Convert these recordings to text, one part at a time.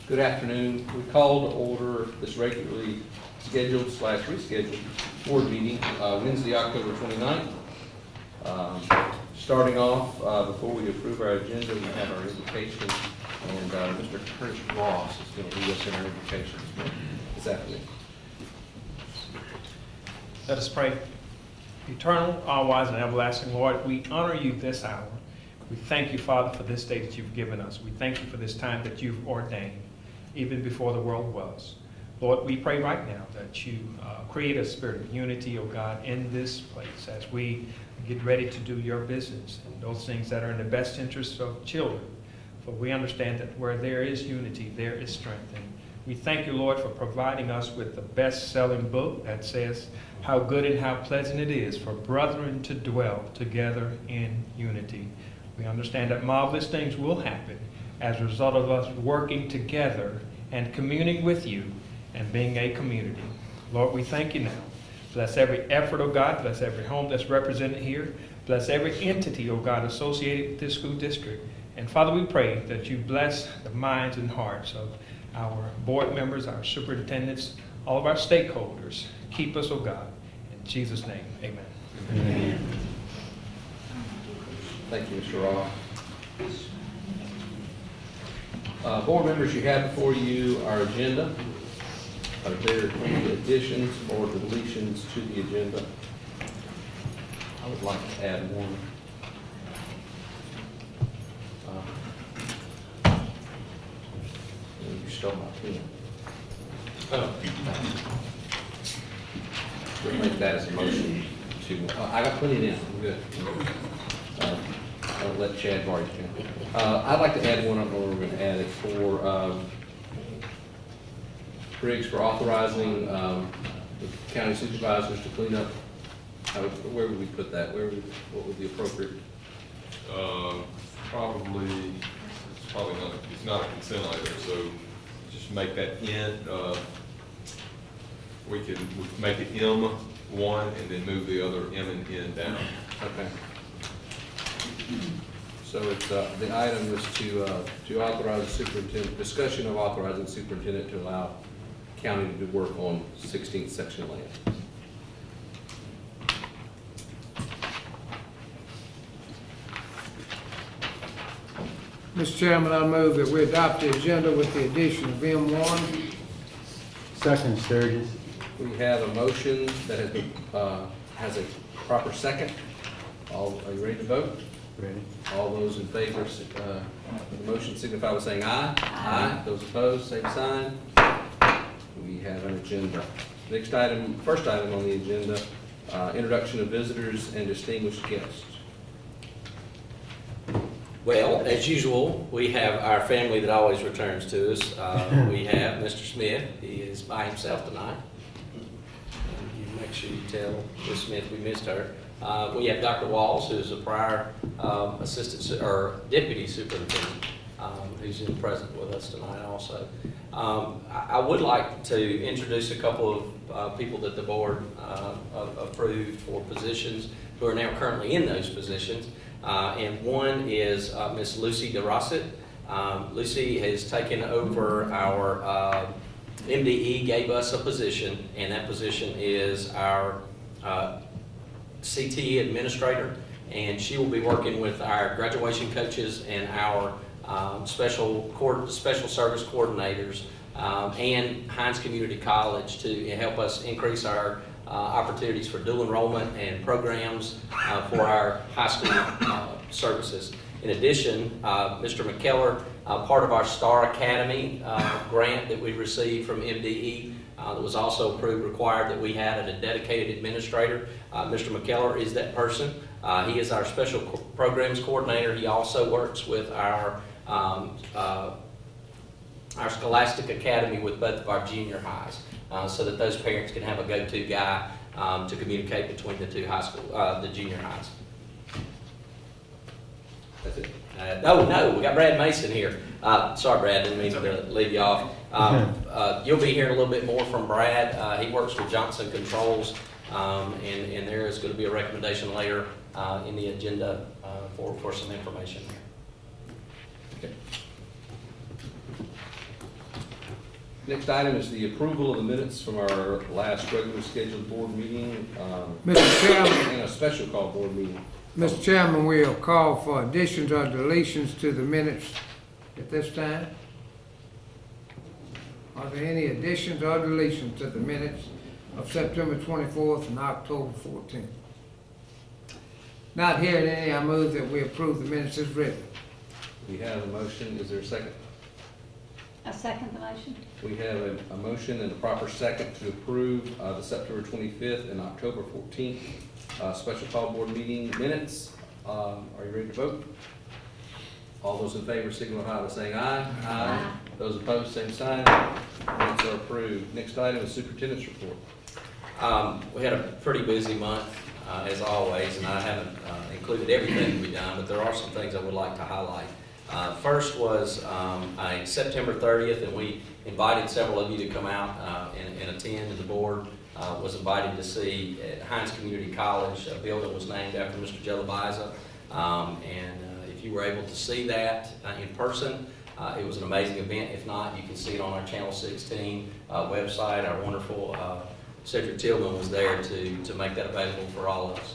Good afternoon. We call to order this regularly scheduled / rescheduled board meeting Wednesday, October 29th. Starting off, before we approve our agenda, we have our invocation, and Mr. Curtis Ross is going to lead us in our invocation this afternoon. Let us pray. Eternal, all-wise, and everlasting Lord, we honor you this hour. We thank you, Father, for this day that you've given us. We thank you for this time that you've ordained, even before the world was. Lord, we pray right now that you create a spirit of unity, oh God, in this place as we get ready to do your business and those things that are in the best interests of children. For we understand that where there is unity, there is strength. And we thank you, Lord, for providing us with the best-selling book that says how good and how pleasant it is for brethren to dwell together in unity. We understand that marvelous things will happen as a result of us working together and communing with you and being a community. Lord, we thank you now. Bless every effort, oh God. Bless every home that's represented here. Bless every entity, oh God, associated with this school district. And Father, we pray that you bless the minds and hearts of our board members, our superintendents, all of our stakeholders. Keep us, oh God. In Jesus' name, amen. Amen. Thank you, Mr. Ross. Board members, you have before you our agenda. Are there any additions or deletions to the agenda? I would like to add one. You stole my pen. Oh. We'll make that as a motion to, I got plenty in, I'm good. I'll let Chad Vardy do. I'd like to add one. I don't know where we're going to add it for Briggs for authorizing the county supervisors to clean up. Where would we put that? What would be appropriate? It's not a consent item, so just make that N. We can make it M1 and then move the other M and N down. Okay. So it's, the item is to authorize the superintendent, discussion of authorizing the superintendent to allow county to do work on 16th section land. Mr. Chairman, I move that we adopt the agenda with the addition of M1. Second, Sturgis. We have a motion that has been, has a proper second. Are you ready to vote? Ready. All those in favor of the motion signify by saying aye. Aye. Those opposed, same sign. We have an agenda. Next item, first item on the agenda, introduction of visitors and distinguished guests. Well, as usual, we have our family that always returns to us. We have Mr. Smith. He is by himself tonight. You make sure you tell Ms. Smith we missed her. We have Dr. Walls, who is a prior assistant or deputy superintendent, who's present with us tonight also. I would like to introduce a couple of people that the board approved for positions who are now currently in those positions. And one is Miss Lucy DeRosset. Lucy has taken over our MDE, gave us a position, and that position is our CT administrator, and she will be working with our graduation coaches and our special service coordinators and Hines Community College to help us increase our opportunities for dual enrollment and programs for our high school services. In addition, Mr. McKellar, part of our Star Academy grant that we received from MDE that was also approved, required that we had a dedicated administrator. Mr. McKellar is that person. He is our special programs coordinator. He also works with our Scholastic Academy with both of our junior highs, so that those parents can have a go-to guy to communicate between the two high school, the junior highs. That's it. No, we got Brad Mason here. Sorry, Brad, didn't mean to leave you off. You'll be hearing a little bit more from Brad. He works with Johnson Controls, and there is going to be a recommendation later in the agenda for some information here. Okay. Next item is the approval of the minutes from our last regularly scheduled board meeting, Mr. Chairman, and a special call board meeting. Mr. Chairman, we'll call for additions or deletions to the minutes at this time. Are there any additions or deletions to the minutes of September 24th and October 14th? Not hearing any, I move that we approve the minutes as written. We have a motion, is there a second? I second the motion. We have a motion and a proper second to approve the September 25th and October 14th special call board meeting minutes. Are you ready to vote? All those in favor signify by saying aye. Aye. Those opposed, same sign. Minutes are approved. Next item is superintendent's report. We had a pretty busy month, as always, and I haven't included everything we've done, but there are some things I would like to highlight. First was September 30th, and we invited several of you to come out and attend, and the board was invited to see at Hines Community College, a building was named after Mr. Jelabiza, and if you were able to see that in person, it was an amazing event. If not, you can see it on our Channel 16 website. Our wonderful Cedric Tillman was there to make that available for all of us.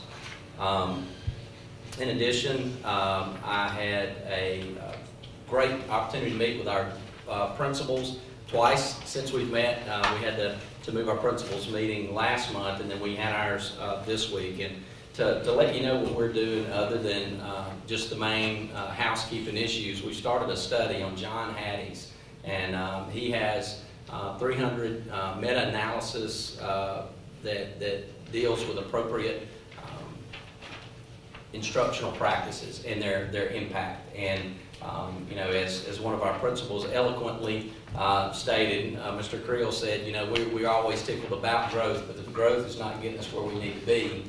In addition, I had a great opportunity to meet with our principals twice since we've met. We had to move our principals meeting last month, and then we had ours this week. And to let you know what we're doing other than just the main housekeeping issues, we started a study on John Hattie's, and he has 300 meta-analysis that deals with appropriate instructional practices and their impact. And you know, as one of our principals eloquently stated, Mr. Creel said, you know, we're always tickled about growth, but if growth is not getting us where we need to be,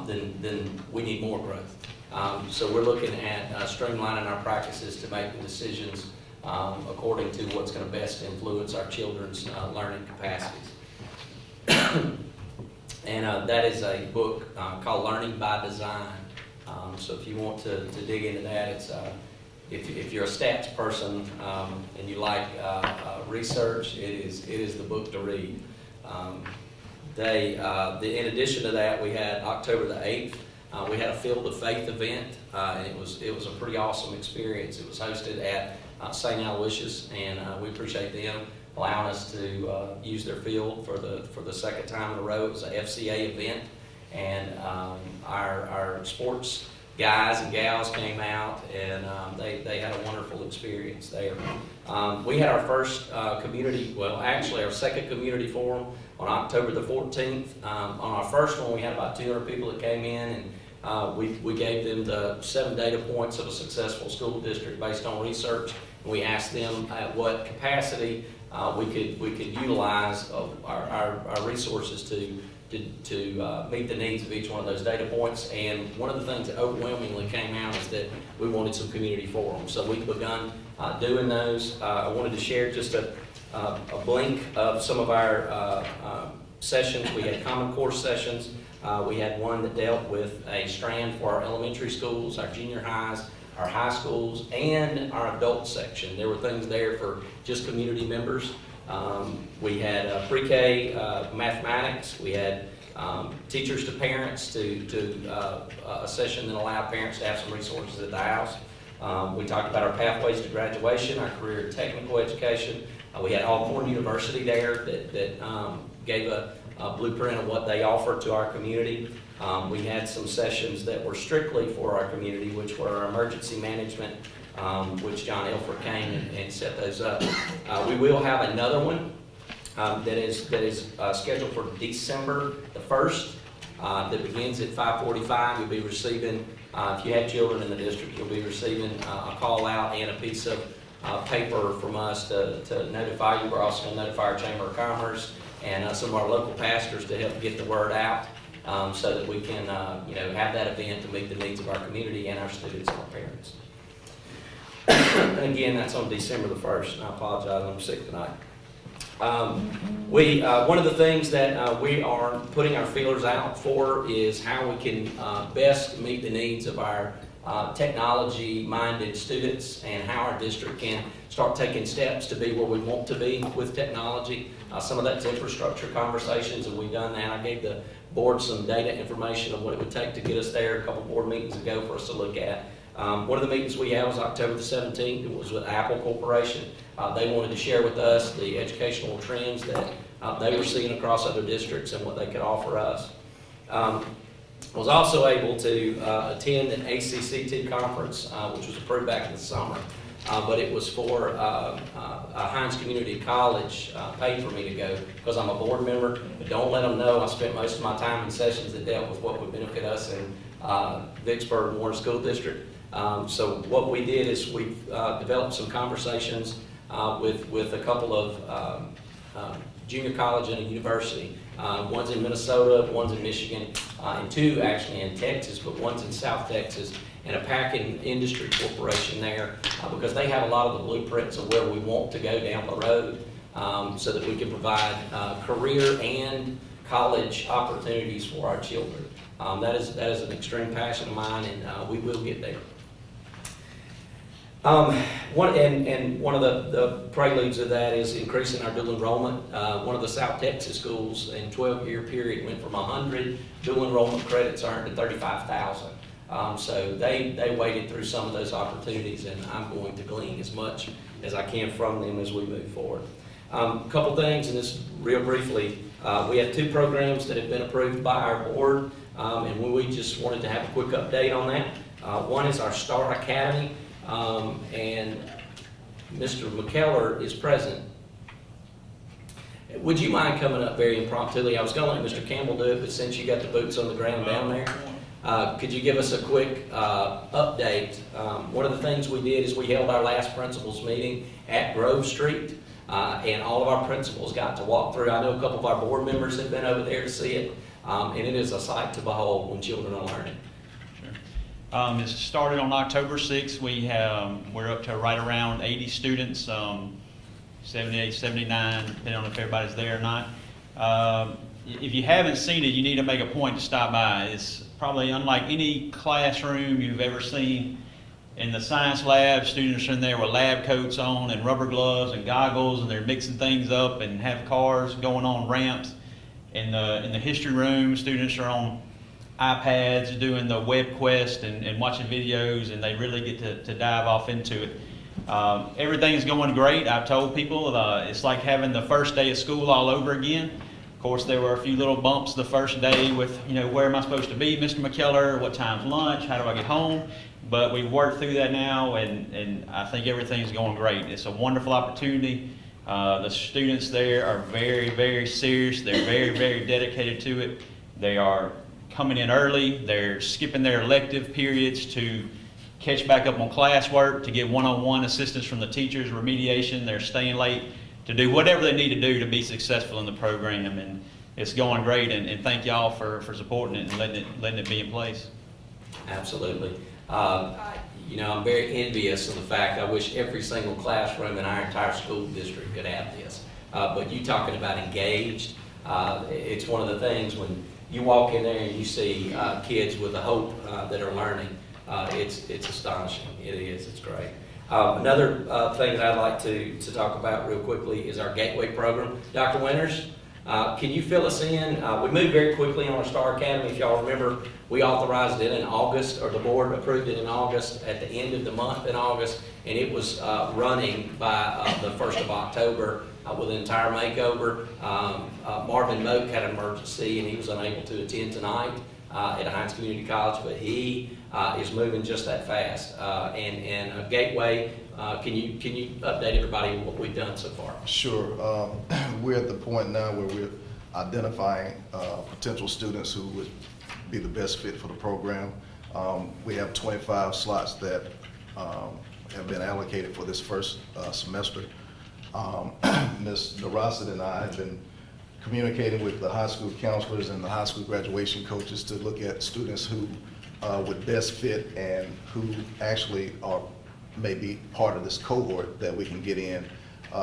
then we need more growth. So we're looking at streamlining our practices to make the decisions according to what's going to best influence our children's learning capacities. And that is a book called Learning by Design. So if you want to dig into that, it's if you're a stats person and you like research, it is the book to read. In addition to that, we had October the 8th. We had a Field of Faith event, and it was a pretty awesome experience. It was hosted at St. Aloysius, and we appreciate them allowing us to use their field for the second time in a row. It was an FCA event, and our sports guys and gals came out, and they had a wonderful experience there. We had our first our second community forum on October the 14th. On our first one, we had about 200 people that came in, and we gave them the 7 data points of a successful school district based on research. And we asked them at what capacity we could utilize our resources to meet the needs of each one of those data points. And one of the things that overwhelmingly came out is that we wanted some community forums. So we've begun doing those. I wanted to share just a blink of some of our sessions. We had Common Core sessions. We had one that dealt with a strand for our elementary schools, our junior highs, our high schools, and our adult section. There were things there for just community members. We had pre-K mathematics. We had teachers to parents to a session that allowed parents to have some resources at the house. We talked about our pathways to graduation, our career and technical education. We had Alcorn University there that gave a blueprint of what they offered to our community. We had some sessions that were strictly for our community, which were our emergency management, which John Elford came and set those up. We will have another one that is scheduled for December the 1st that begins at 5:45. You'll be receiving, if you have children in the district, you'll be receiving a call out and a piece of paper from us to notify you. We're also going to notify our Chamber of Commerce and some of our local pastors to help get the word out so that we can have that event to meet the needs of our community and our students and our parents. And again, that's on December the 1st, and I apologize, I'm sick tonight. One of the things that we are putting our feelers out for is how we can best meet the needs of our technology-minded students and how our district can start taking steps to be where we want to be with technology. Some of that's infrastructure conversations, and we've done that. I gave the board some data information of what it would take to get us there a couple board meetings ago for us to look at. One of the meetings we had was October the 17th. It was with Apple Corporation. They wanted to share with us the educational trends that they were seeing across other districts and what they could offer us. I was also able to attend an ACCT conference, which was approved back in the summer, but it was for Hines Community College paid for me to go because I'm a board member. But don't let them know I spent most of my time in sessions that dealt with what would benefit us in Vicksburg-Warren School District. So what we did is we developed some conversations with a couple of junior college and a university. One's in Minnesota, one's in Michigan, and two actually in Texas, but one's in South Texas, and a packing industry corporation there because they have a lot of the blueprints of where we want to go down the road so that we can provide career and college opportunities for our children. That is an extreme passion of mine, and we will get there. One of the preludes of that is increasing our dual enrollment. One of the South Texas schools in 12-year period went from 100 dual enrollment credits earned to 35,000. So they waded through some of those opportunities, and I'm going to glean as much as I can from them as we move forward. A couple things, and this real briefly, we have two programs that have been approved by our board, and we just wanted to have a quick update on that. One is our STAR Academy. And Mr. McKellar is present. Would you mind coming up very impromptu? I was going to let Mr. Campbell do it, but since you got the boots on the ground down there, could you give us a quick update? One of the things we did is we held our last principals meeting at Grove Street, and all of our principals got to walk through. I know a couple of our board members have been over there to see it, and it is a sight to behold when children are learning. It started on October 6th. We're up to right around 80 students, 78, 79, depending on if everybody's there or not. If you haven't seen it, you need to make a point to stop by. It's probably unlike any classroom you've ever seen. In the science lab, students are in there with lab coats on and rubber gloves and goggles, and they're mixing things up and have cars going on ramps. In the history room, students are on iPads doing the web quest and watching videos, and they really get to dive off into it. Everything's going great. I've told people it's like having the first day of school all over again. Of course, there were a few little bumps the first day with, where am I supposed to be, Mr. McKellar? What time's lunch? How do I get home? But we've worked through that now, and I think everything's going great. It's a wonderful opportunity. The students there are very, very serious. They're very, very dedicated to it. They are coming in early. They're skipping their elective periods to catch back up on classwork, to get one-on-one assistance from the teachers, remediation. They're staying late to do whatever they need to do to be successful in the program, and it's going great, and thank y'all for supporting it and letting it be in place. Absolutely. I'm very envious of the fact I wish every single classroom in our entire school district could have this. But you talking about engaged, it's one of the things when you walk in there and you see kids with a hope that are learning. It's astonishing. It is. It's great. Another thing that I'd like to talk about real quickly is our Gateway program. Dr. Winters, can you fill us in? We moved very quickly on our STAR Academy. If y'all remember, we authorized it in August, or the board approved it in August, at the end of the month in August, and it was running by the 1st of October with an entire makeover. Marvin Moak had an emergency, and he was unable to attend tonight at Hines Community College, but he is moving just that fast. And Gateway, can you update everybody on what we've done so far? Sure. We're at the point now where we're identifying potential students who would be the best fit for the program. We have 25 slots that have been allocated for this first semester. Ms. Narasset and I have been communicating with the high school counselors and the high school graduation coaches to look at students who would best fit and who actually are maybe part of this cohort that we can get in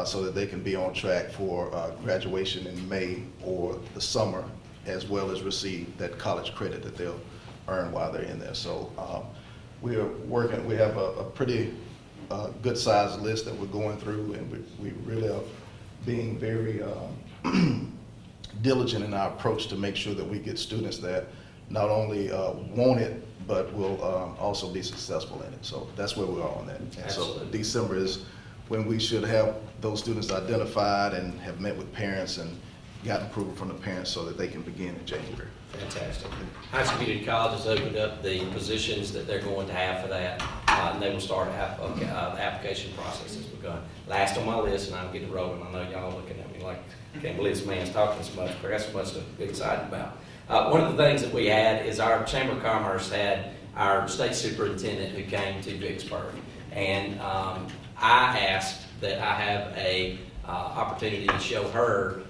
so that they can be on track for graduation in May or the summer, as well as receive that college credit that they'll earn while they're in there. So we are working, we have a pretty good sized list that we're going through, and we really are being very diligent in our approach to make sure that we get students that not only want it, but will also be successful in it. So that's where we are on that. And so Absolutely. December is when we should have those students identified and have met with parents and gotten approval from the parents so that they can begin in January. Fantastic. Heights Community College has opened up the positions that they're going to have for that, and they will start, the application process has begun. Last on my list, and I'll get it rolling. I know y'all looking at me like, I can't believe this man's talking so much, but I got so much to be excited about. One of the things that we had is our Chamber of Commerce had our state superintendent who came to Vicksburg, and I asked that I have a opportunity to show her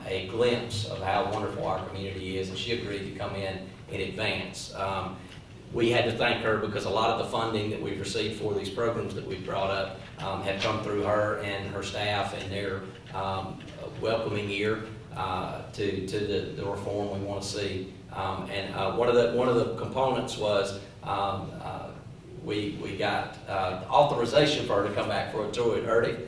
a glimpse of how wonderful our community is, and she agreed to come in advance. We had to thank her because a lot of the funding that we've received for these programs that we've brought up have come through her and her staff and their welcoming ear to the reform we want to see. And one of the components was we got authorization for her to come back for a tour at Erdy.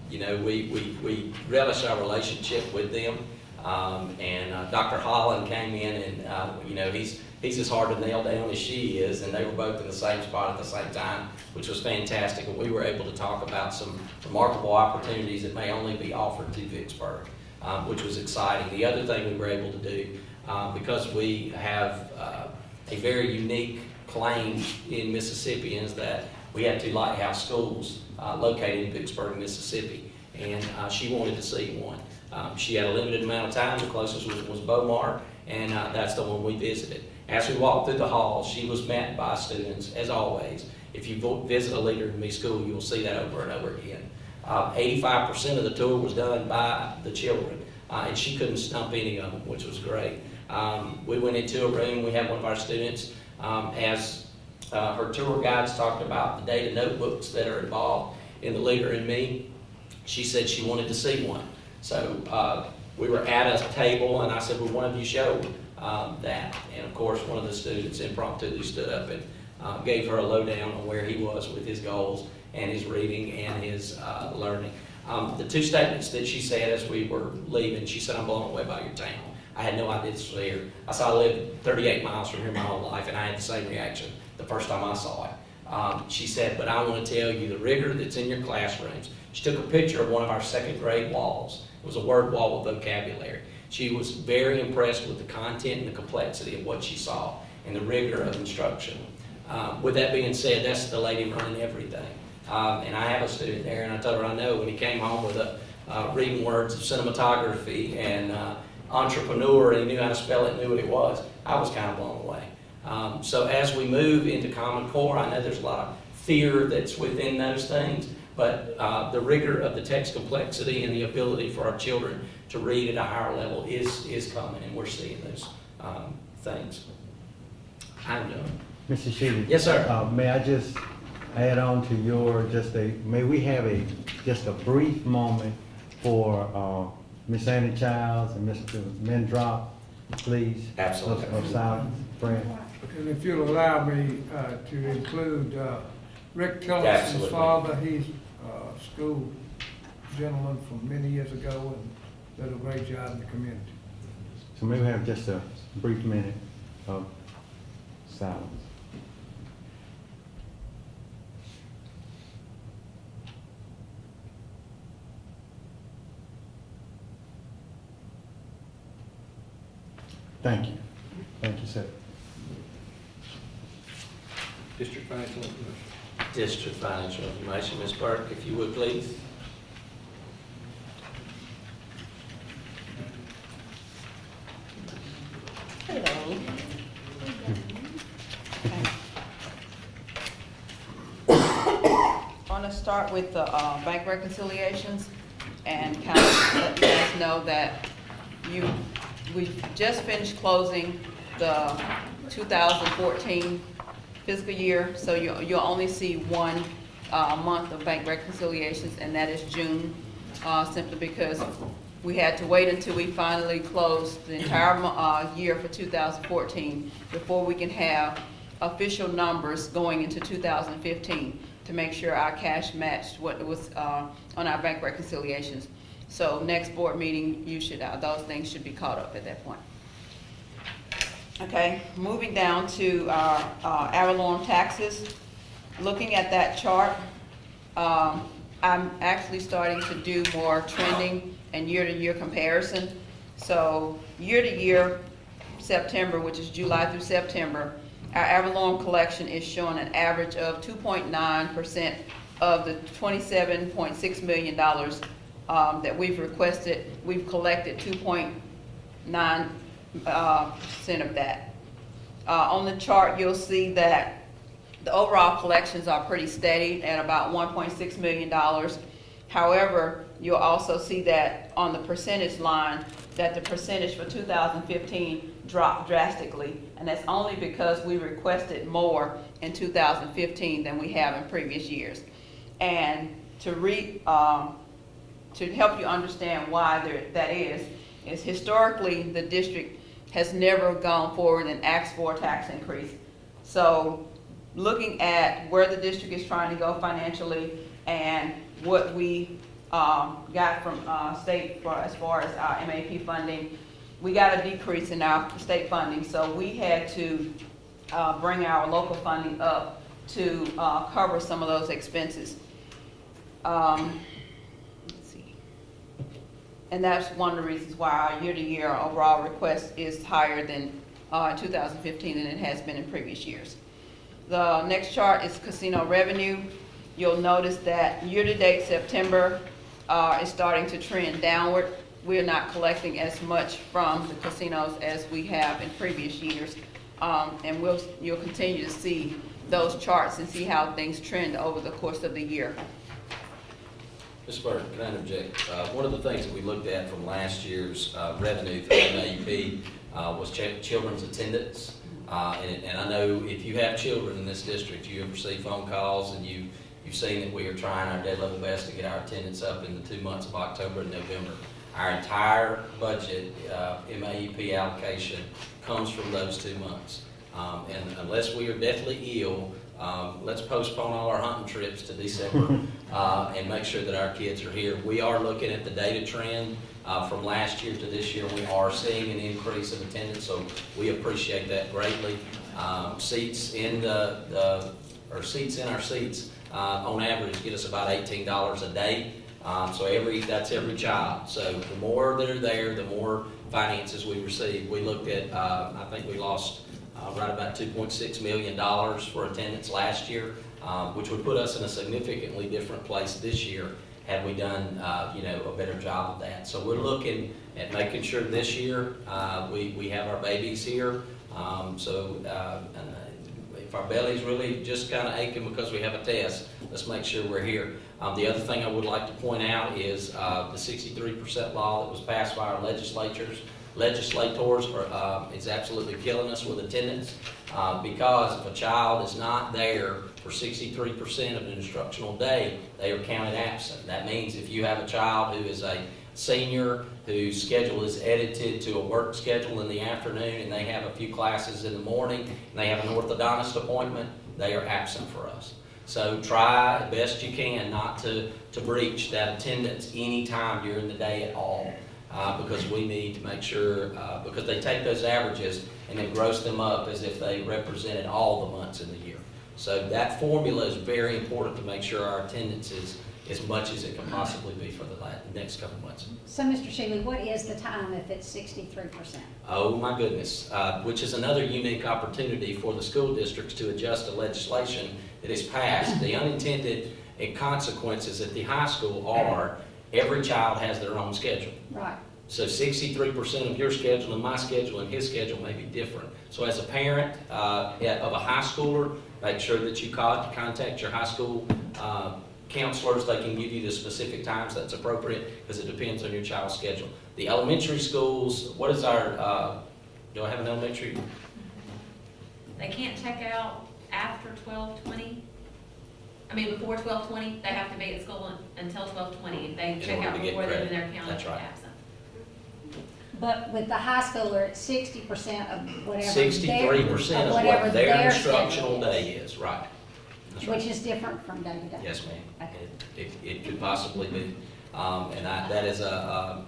You know, we relish our relationship with them. And Dr. Holland came in and, you know, he's as hard to nail down as she is, and they were both in the same spot at the same time, which was fantastic. And we were able to talk about some remarkable opportunities that may only be offered to Vicksburg, which was exciting. The other thing we were able to do, because we have a very unique claim in Mississippi, is that we have 2 lighthouse schools located in Vicksburg, Mississippi, and she wanted to see one. She had a limited amount of time. The closest was Beaumont, and that's the one we visited. As we walked through the hall, she was met by students, as always. If you visit a Leader in Me school, you will see that over and over again. 85% of the tour was done by the children, and she couldn't stump any of them, which was great. We went into a room. We had one of our students, as her tour guides talked about the data notebooks that are involved in the Leader in Me. She said she wanted to see one. So we were at a table, and I said, well, one of you show that. And of course, one of the students impromptu stood up and gave her a lowdown on where he was with his goals and his reading and his learning. The 2 statements that she said as we were leaving, she said, I'm blown away by your town. I had no idea this was here. I saw I lived 38 miles from here my whole life, and I had the same reaction the first time I saw it. She said, but I want to tell you the rigor that's in your classrooms. She took a picture of one of our 2nd grade walls. It was a word wall with vocabulary. She was very impressed with the content and the complexity of what she saw and the rigor of instruction. With that being said, that's the lady running everything. And I have a student there, and I told her I know when he came home with reading words of cinematography and entrepreneur, and he knew how to spell it, knew what it was, I was kind of blown away. So as we move into Common Core, I know there's a lot of fear that's within those things, but the rigor of the text complexity and the ability for our children to read at a higher level is coming, and we're seeing those things. I'm done. Mr. Sheedy? Yes, sir. May I just add on to your, may we have just a brief moment for Miss Annie Childs and Mr. Mendrop, please? Absolutely. Of silence, Brent. And if you'll allow me to include Rick Tillison's Absolutely. father, he's a school gentleman from many years ago and did a great job in the community. So maybe we have just a brief minute of silence. Thank you. Thank you, sir. District Financial Information. District Financial Information, Ms. Burke, if you would, please. Hello. I want to start with the bank reconciliations and kind of let you guys know that we've just finished closing the 2014 fiscal year, so you'll only see 1 month of bank reconciliations, and that is June, simply because we had to wait until we finally closed the entire year for 2014 before we can have official numbers going into 2015 to make sure our cash matched what was on our bank reconciliations. So next board meeting, you should, those things should be caught up at that point. Okay, moving down to our ad valorem taxes. Looking at that chart, I'm actually starting to do more trending and year-to-year comparison. So year-to-year, September, which is July through September, our ad valorem collection is showing an average of 2.9% of the $27.6 million that we've requested. We've collected 2.9% of that. On the chart, you'll see that the overall collections are pretty steady at about $1.6 million. However, you'll also see that on the percentage line, that the percentage for 2015 dropped drastically, and that's only because we requested more in 2015 than we have in previous years. And to help you understand why that is historically the district has never gone forward and asked for a tax increase. So looking at where the district is trying to go financially and what we got from state as far as our MAP funding, we got a decrease in our state funding. So we had to bring our local funding up to cover some of those expenses. Let's see. And that's one of the reasons why our year-to-year overall request is higher than 2015 than it has been in previous years. The next chart is casino revenue. You'll notice that year-to-date September is starting to trend downward. We're not collecting as much from the casinos as we have in previous years. And you'll continue to see those charts and see how things trend over the course of the year. Mr. Burke, can I interject? One of the things that we looked at from last year's revenue for MAP was children's attendance. And I know if you have children in this district, you have received phone calls and you've seen that we are trying our dead level best to get our attendance up in the 2 months of October and November. Our entire budget, MAP allocation, comes from those 2 months. And unless we are deathly ill, let's postpone all our hunting trips to December and make sure that our kids are here. We are looking at the data trend from last year to this year. We are seeing an increase in attendance, so we appreciate that greatly. Seats in our seats on average get us about $18 a day. So that's every child. So the more that are there, the more finances we receive. We looked at, I think we lost right about $2.6 million for attendance last year, which would put us in a significantly different place this year had we done a better job of that. So we're looking at making sure this year we have our babies here. If our belly's really just kind of aching because we have a test, let's make sure we're here. The other thing I would like to point out is the 63% law that was passed by our legislators is absolutely killing us with attendance because if a child is not there for 63% of an instructional day, they are counted absent. That means if you have a child who is a senior whose schedule is edited to a work schedule in the afternoon and they have a few classes in the morning and they have an orthodontist appointment, they are absent for us. So try as best you can not to breach that attendance any time during the day at all. Because we need to make sure, because they take those averages and then gross them up as if they represented all the months in the year. So that formula is very important to make sure our attendance is as much as it can possibly be for the next couple months. So, Mr. Shealy, what is the time if it's 63%? Oh my goodness, which is another unique opportunity for the school districts to adjust the legislation that is passed. The unintended consequences at the high school are every child has their own schedule. Right. So 63% of your schedule and my schedule and his schedule may be different. So as a parent of a high schooler, make sure that you contact your high school counselors. They can give you the specific times that's appropriate because it depends on your child's schedule. The elementary schools, what is our, do I have an elementary? They can't check out after 12:20. I mean, before 12:20, they have to be at school until 12:20. If they check out before then, they're counted absent. But with the high school, they're at 60% of whatever. 63% is whatever what their schedule instructional day is, right. That's right. Which is different from day to day. Yes, ma'am. Okay. It could possibly be. That is a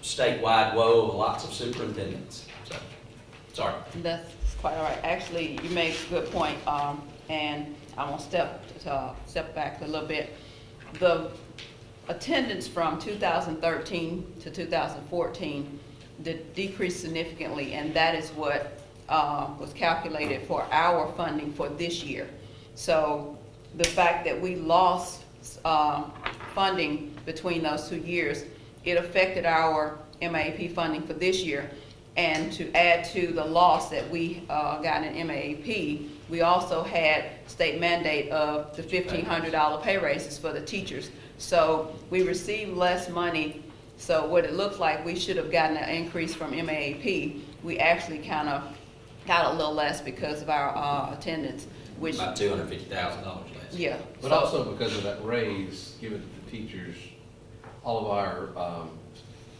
statewide woe of lots of superintendents. So, sorry. That's quite all right. Actually, you make a good point, and I'm gonna step back a little bit. The attendance from 2013 to 2014 decreased significantly, and that is what was calculated for our funding for this year. So the fact that we lost funding between those 2 years, it affected our MAP funding for this year. And to add to the loss that we got in MAP, we also had state mandate of the $1,500 pay raises for the teachers. So we received less money. So what it looks like, we should have gotten an increase from MAP. We actually kind of got a little less because of our attendance, which About $250,000 less. yeah. But So- also because of that raise given to the teachers, all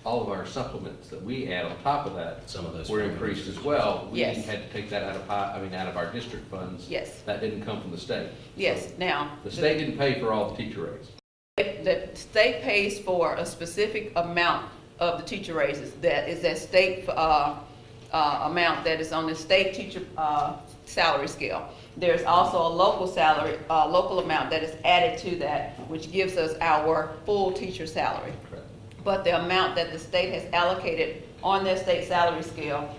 of our supplements that we add on top of that Some of those were increased as well. We Yes. had to take that out of our district funds. Yes. That didn't come from the state. Yes. Now The state didn't pay for all the teacher raises. the state pays for a specific amount of the teacher raises. That is that state amount that is on the state teacher salary scale. There's also a local salary, local amount that is added to that, which gives us our full teacher salary. Correct. But the amount that the state has allocated on their state salary scale,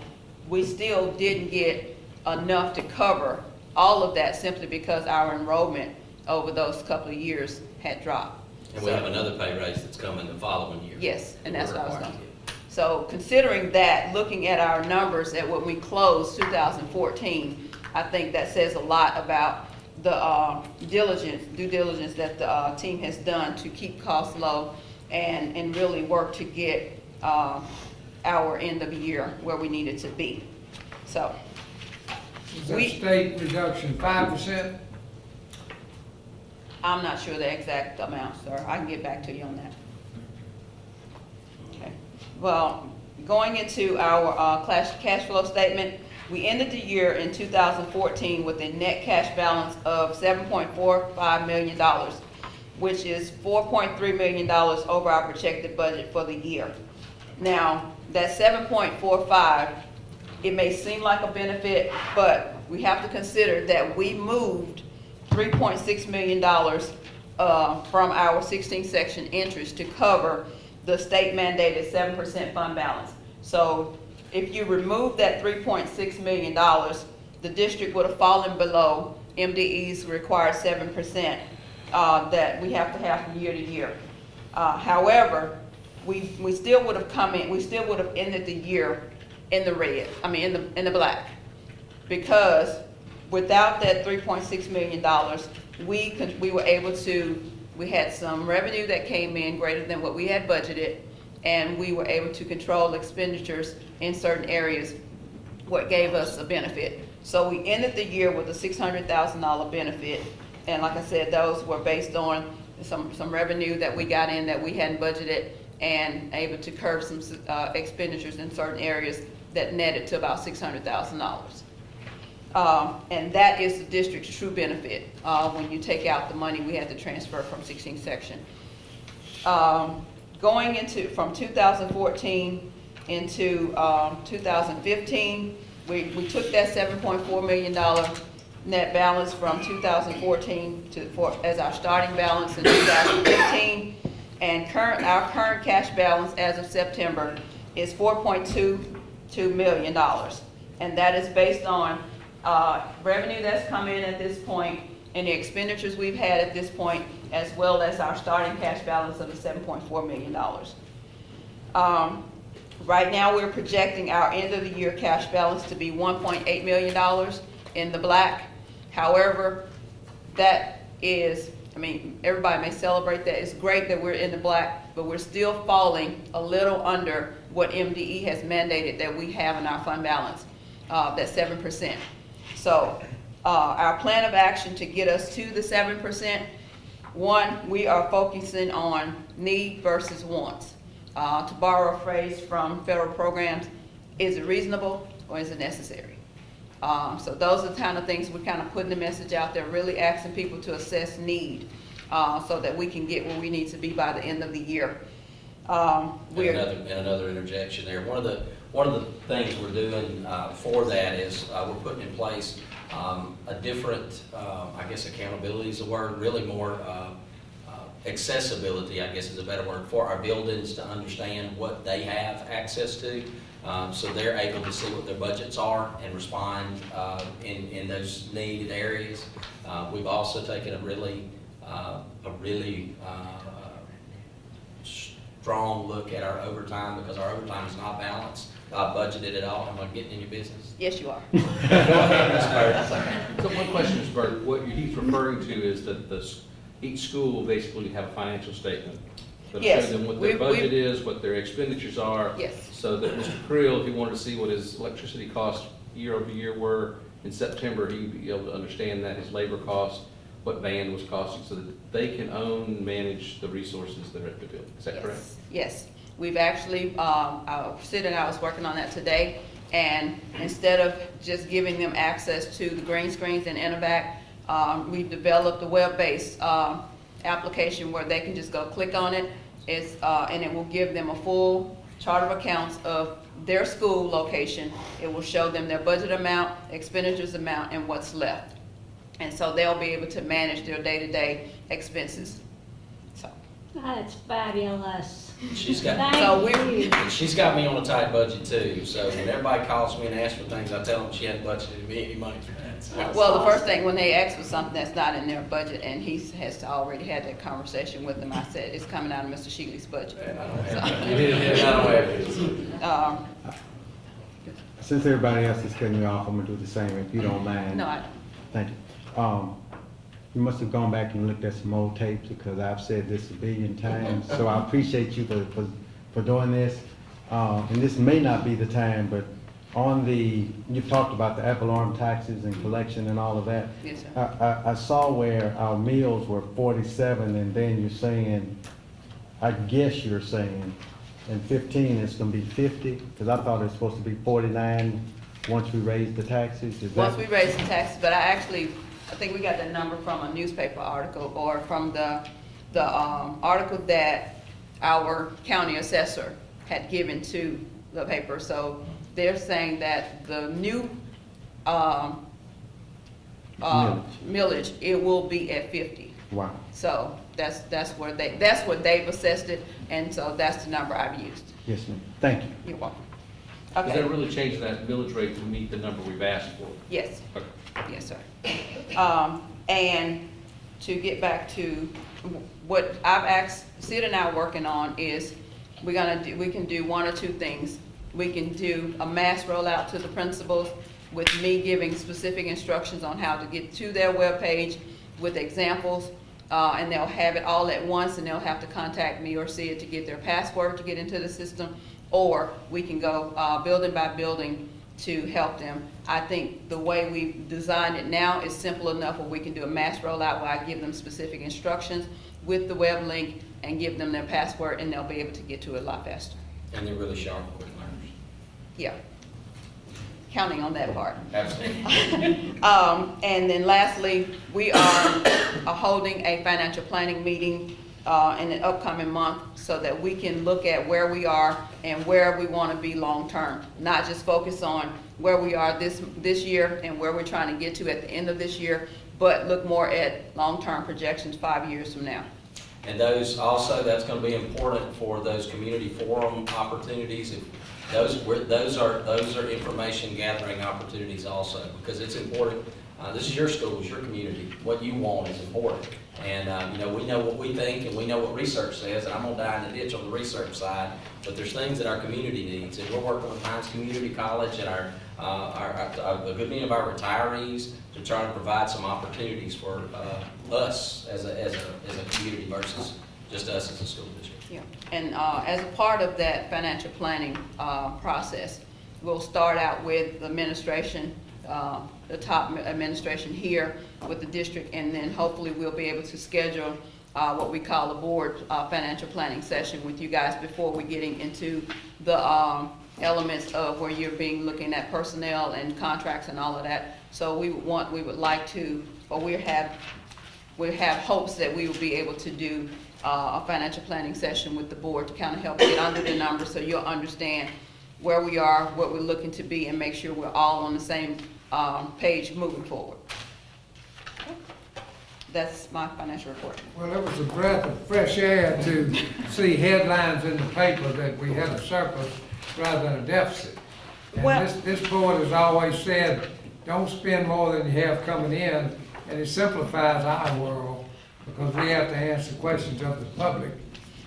we still didn't get enough to cover all of that simply because our enrollment over those couple of years had dropped. And we have another pay raise that's coming the following year. Yes, and that's what I was We're required saying. to get. So considering that, looking at our numbers at when we closed 2014, I think that says a lot about the due diligence that the team has done to keep costs low and really work to get our end of the year where we need it to be. So, Is that state reduction 5%? I'm not sure the exact amount, sir. I can get back to you on that. Okay. Well, going into our cash flow statement, we ended the year in 2014 with a net cash balance of $7.45 million, which is $4.3 million over our projected budget for the year. Now, that 7.45, it may seem like a benefit, but we have to consider that we moved $3.6 million from our 16th section interest to cover the state mandated 7% fund balance. So if you remove that $3.6 million, the district would have fallen below MDE's required 7% that we have to have from year to year. However, we still would have ended the year in the red, in the black. Because without that $3.6 million, we were able to, we had some revenue that came in greater than what we had budgeted, and we were able to control expenditures in certain areas, what gave us a benefit. So we ended the year with a $600,000 benefit, and like I said, those were based on some revenue that we got in that we hadn't budgeted, and able to curb some expenditures in certain areas that netted to about $600,000. And that is the district's true benefit when you take out the money we had to transfer from 16th section. Going into from 2014 into 2015, we took that $7.4 million net balance from 2014 as our starting balance in 2015, and our current cash balance as of September is $4.22 million, and that is based on revenue that's come in at this point and the expenditures we've had at this point, as well as our starting cash balance of the $7.4 million. Right now, we're projecting our end of the year cash balance to be $1.8 million in the black. However, that is, everybody may celebrate that. It's great that we're in the black, but we're still falling a little under what MDE has mandated that we have in our fund balance, that 7%. So our plan of action to get us to the 7%, one, we are focusing on need versus wants. To borrow a phrase from federal programs, is it reasonable or is it necessary? So those are the kind of things we're kind of putting the message out there, really asking people to assess need, so that we can get where we need to be by the end of the year. Another interjection there. One of the things we're doing for that is we're putting in place a different, I guess accountability is the word, really more accessibility, I guess is a better word, for our buildings to understand what they have access to. So they're able to see what their budgets are and respond in those needed areas. We've also taken a really strong look at our overtime, because our overtime is not balanced, not budgeted at all. Am I getting in your business? Yes, you are. Go ahead, Ms. Bird. So one question, Ms. Bird, what he's referring to is that each school will basically have a financial statement. That'll Yes, show them what their budget is, what their expenditures are. Yes. So that Mr. Creel, if he wanted to see what his electricity costs year over year were in September, he'd be able to understand that, his labor cost, what band was costing, so that they can own and manage the resources that are at the building. Is that correct? Yes. We've actually, Sid and I was working on that today, and instead of just giving them access to the green screens and Intervac, we've developed a web-based application where they can just go click on it. And it will give them a full chart of accounts of their school location. It will show them their budget amount, expenditures amount, and what's left. And so they'll be able to manage their day-to-day expenses. So. That's fabulous. She's got, Thank she's got me on a tight budget too, so when everybody calls me and asks for things, I tell them she hadn't budgeted me any money for that. So. Well, the first thing, when they ask for something that's not in their budget, and he has already had that conversation with them, I said, it's coming out of Mr. Shealy's budget. Since everybody else is cutting you off, I'm gonna do the same if you don't mind. No, I don't. Thank you. You must have gone back and looked at some old tapes, because I've said this a billion times, so I appreciate you for doing this. And this may not be the time, but you've talked about the ad valorem taxes and collection and all of that. Yes, sir. I saw where our meals were 47, and then you're saying, I guess you're saying, in 15 it's gonna be 50, because I thought it was supposed to be 49 once we raise the taxes. Is that? Once we raise the taxes, but I think we got that number from a newspaper article, or from the article that our county assessor had given to the paper. So they're saying that the new millage, it will be at 50. Wow. So that's what they've assessed it, and so that's the number I've used. Yes, ma'am. Thank you. You're welcome. Does Okay. that really change that millage rate to meet the number we've asked for? Yes. Okay. Yes, sir. And to get back to what I've asked, Sid and I are working on is, we can do one or two things. We can do a mass rollout to the principals with me giving specific instructions on how to get to their webpage with examples, and they'll have it all at once, and they'll have to contact me or Sid to get their password to get into the system, or we can go building by building to help them. I think the way we've designed it now is simple enough where we can do a mass rollout where I give them specific instructions with the web link and give them their password, and they'll be able to get to it a lot faster. And they're really sharp, quick learners. Yeah. Counting on that part. Absolutely. And then lastly, we are holding a financial planning meeting in the upcoming month, so that we can look at where we are and where we want to be long-term. Not just focus on where we are this year and where we're trying to get to at the end of this year, but look more at long-term projections 5 years from now. And those also, that's going to be important for those community forum opportunities. Those are information gathering opportunities also, because it's important. This is your school, it's your community. What you want is important. And, we know what we think, and we know what research says, and I'm gonna die in the ditch on the research side, but there's things that our community needs, and we're working with Hines Community College and a good many of our retirees to try to provide some opportunities for us as a community versus just us as a school district. Yeah, and as a part of that financial planning process, we'll start out with the administration, the top administration here with the district, and then hopefully we'll be able to schedule what we call a board financial planning session with you guys before we getting into the elements of where you're looking at personnel and contracts and all of that. So we would like to, or we have hopes that we will be able to do a financial planning session with the board to kind of help get under the numbers so you'll understand where we are, what we're looking to be, and make sure we're all on the same page moving forward. That's my financial report. Well, it was a breath of fresh air to see headlines in the paper that we had a surplus rather than a deficit. And Well- this board has always said, don't spend more than you have coming in, and it simplifies our world because we have to answer questions of the public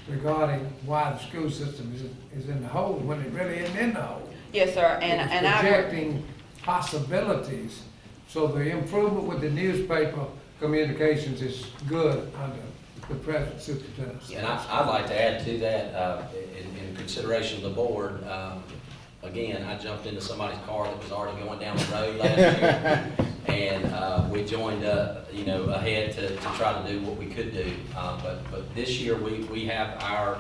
regarding why the school system is in the hole when it really isn't in the hole. Yes, sir, and It's I, projecting possibilities. So the improvement with the newspaper communications is good under the present superintendent. And I'd like to add to that, in consideration of the board, again, I jumped into somebody's car that was already going down the road last year. And we joined, ahead to try to do what we could do. But this year, we have our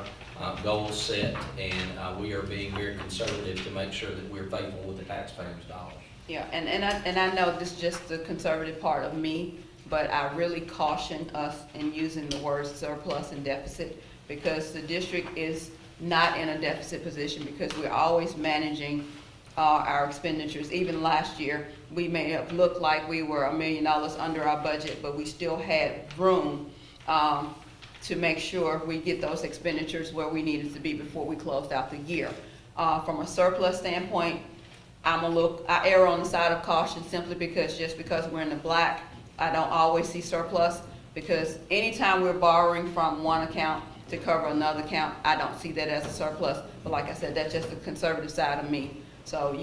goals set, and we are being very conservative to make sure that we're faithful with the taxpayers' dollars. yeah, and I know this is just the conservative part of me, but I really caution us in using the words surplus and deficit because the district is not in a deficit position because we're always managing our expenditures. Even last year, we may have looked like we were $1 million under our budget, but we still had room to make sure we get those expenditures where we needed to be before we closed out the year. From a surplus standpoint, I err on the side of caution simply because just because we're in the black, I don't always see surplus because anytime we're borrowing from one account to cover another account, I don't see that as a surplus. But like I said, that's just the conservative side of me. So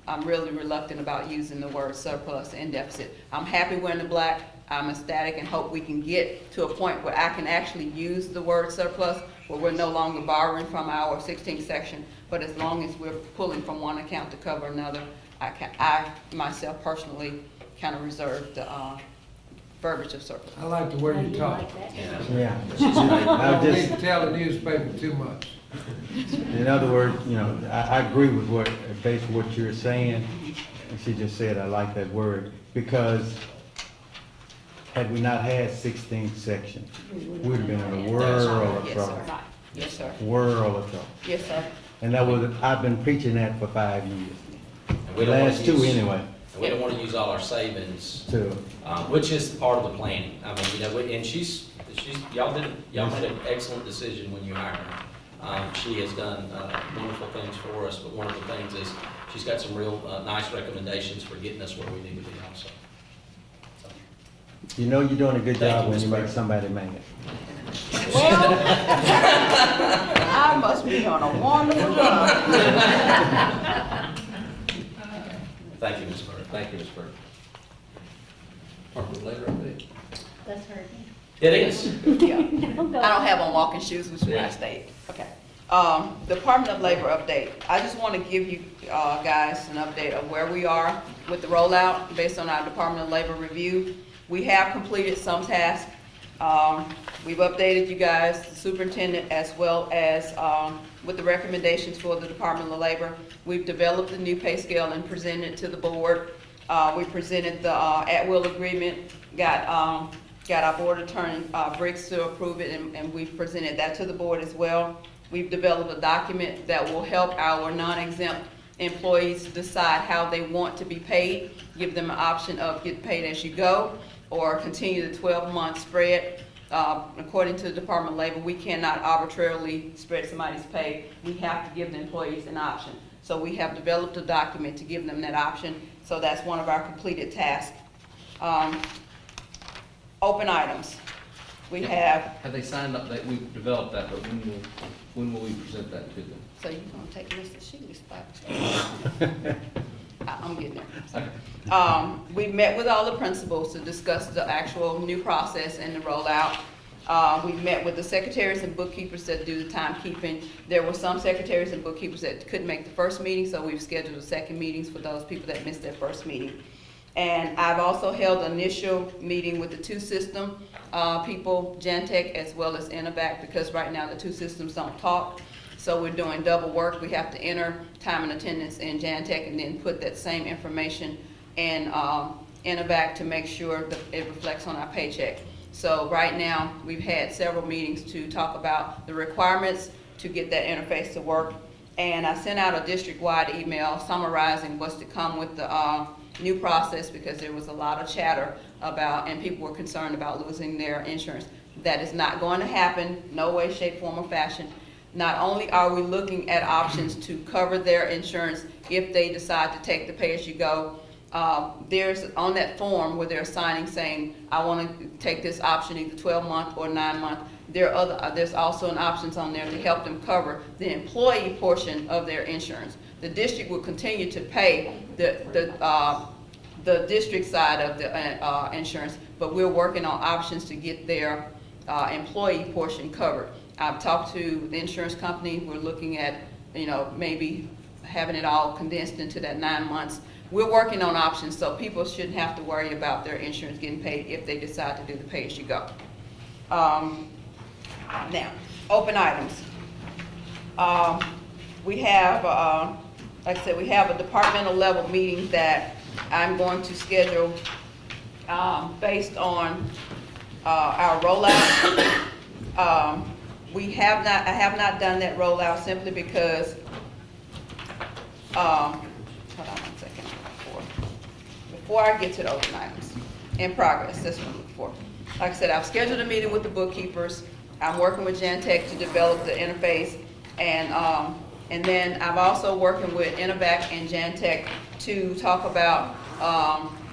I'm really reluctant about using the word surplus and deficit. I'm happy we're in the black. I'm ecstatic and hope we can get to a point where I can actually use the word surplus, where we're no longer borrowing from our 16th section. But as long as we're pulling from one account to cover another, I myself personally kind of reserve the verbiage of surplus. I like the way you talk. Yeah. I I don't need just, to tell the newspaper too much. in other words, I agree with basically what you're saying. And she just said, I like that word, because had we not had 16th section, we'd have been in a world of Yes, trouble. sir. Yes, sir. World of trouble. Yes, sir. And I've been preaching that for 5 years. And The we don't wanna last two use- anyway, And we don't want to use all our savings, too. which is part of the planning. I mean, and y'all made an excellent decision when you hired her. She has done wonderful things for us, but one of the things is she's got some real nice recommendations for getting us where we need to be also. So, You know you're doing a good Thank job you, when you Ms. make Burke. somebody mad. Well, I must be on a wonderful job. Thank you, Ms. Burke. Thank you, Ms. Burke. Department of Labor update. That's her. It is. Yeah. I don't have on walking shoes, which is my state. Okay. Department of Labor update. I just want to give you guys an update of where we are with the rollout based on our Department of Labor review. We have completed some tasks. We've updated you guys, the superintendent, as well as with the recommendations for the Department of Labor. We've developed a new pay scale and presented it to the board. We presented the at-will agreement, got our board attorney, Briggs, to approve it, and we've presented that to the board as well. We've developed a document that will help our non-exempt employees decide how they want to be paid, give them an option of get paid as you go, or continue the 12-month spread. According to the Department of Labor, we cannot arbitrarily spread somebody's pay. We have to give the employees an option. So we have developed a document to give them that option. So that's one of our completed tasks. Open items. We have, Have they signed up, we've developed that, but when will we present that to them? so you're gonna take Mr. Shealy's spot. I'm getting there. We met with all the principals to discuss the actual new process and the rollout. We met with the secretaries and bookkeepers that do the timekeeping. There were some secretaries and bookkeepers that couldn't make the first meeting, so we've scheduled the second meetings for those people that missed their first meeting. And I've also held an initial meeting with the two system people, Jantech as well as Innovac, because right now the two systems don't talk. So we're doing double work. We have to enter time and attendance in Jantech and then put that same information in Innovac to make sure that it reflects on our paycheck. So right now, we've had several meetings to talk about the requirements to get that interface to work. And I sent out a district-wide email summarizing what's to come with the new process, because there was a lot of chatter about, and people were concerned about losing their insurance. That is not going to happen, no way, shape, form, or fashion. Not only are we looking at options to cover their insurance if they decide to take the pay-as-you-go, there's on that form where they're signing saying, I want to take this option, either 12-month or 9-month. There's also an options on there to help them cover the employee portion of their insurance. The district will continue to pay the district side of the insurance, but we're working on options to get their employee portion covered. I've talked to the insurance company. We're looking at, maybe having it all condensed into that 9 months. We're working on options, so people shouldn't have to worry about their insurance getting paid if they decide to do the pay-as-you-go. Now, open items. We have, like I said, we have a departmental level meeting that I'm going to schedule based on our rollout. I have not done that rollout simply because, hold on 1 second, before I get to the open items, in progress, that's what I'm looking for. Like I said, I've scheduled a meeting with the bookkeepers. I'm working with Jantech to develop the interface, and then I'm also working with Innovac and Jantech to talk about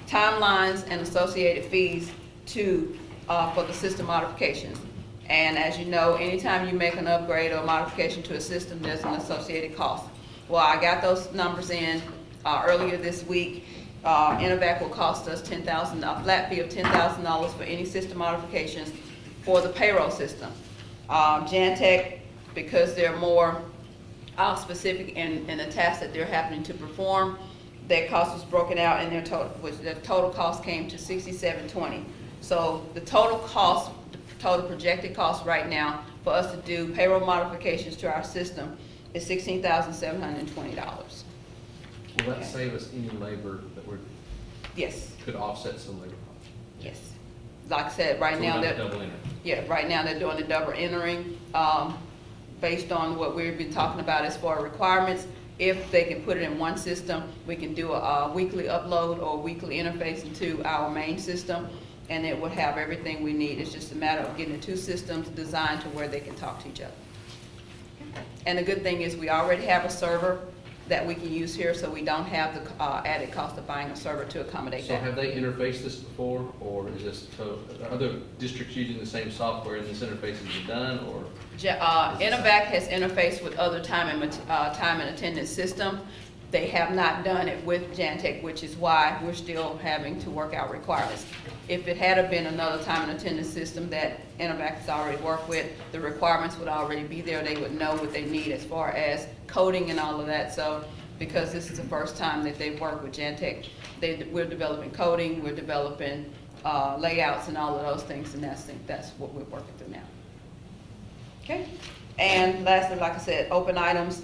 timelines and associated fees for the system modifications. And as you know, anytime you make an upgrade or modification to a system, there's an associated cost. Well, I got those numbers in earlier this week. Innovac will cost us a flat fee of $10,000 for any system modifications for the payroll system. Jantech, because they're more specific in the tasks that they're happening to perform, their cost was broken out in their total, which the total cost came to $67.20. So the total projected cost right now for us to do payroll modifications to our system is $16,720. Will that save us any labor that Yes. could offset some labor costs? Yes. Like I said, right now they're double entering. Yeah, right now they're doing the double entering based on what we've been talking about as far as requirements. If they can put it in one system, we can do a weekly upload or weekly interface into our main system, and it would have everything we need. It's just a matter of getting the two systems designed to where they can talk to each other. And the good thing is we already have a server that we can use here, so we don't have the added cost of buying a server to accommodate So that. have they interfaced this before, or is this, are other districts using the same software and this interface has been done, or? Innovac has interfaced with other time and attendance system. They have not done it with Jantech, which is why we're still having to work out requirements. If it had been another time and attendance system that Innovac has already worked with, the requirements would already be there. They would know what they need as far as coding and all of that. So because this is the first time that they've worked with Jantech, we're developing coding, we're developing layouts and all of those things, and that's what we're working through now. Okay, and lastly, like I said, open items.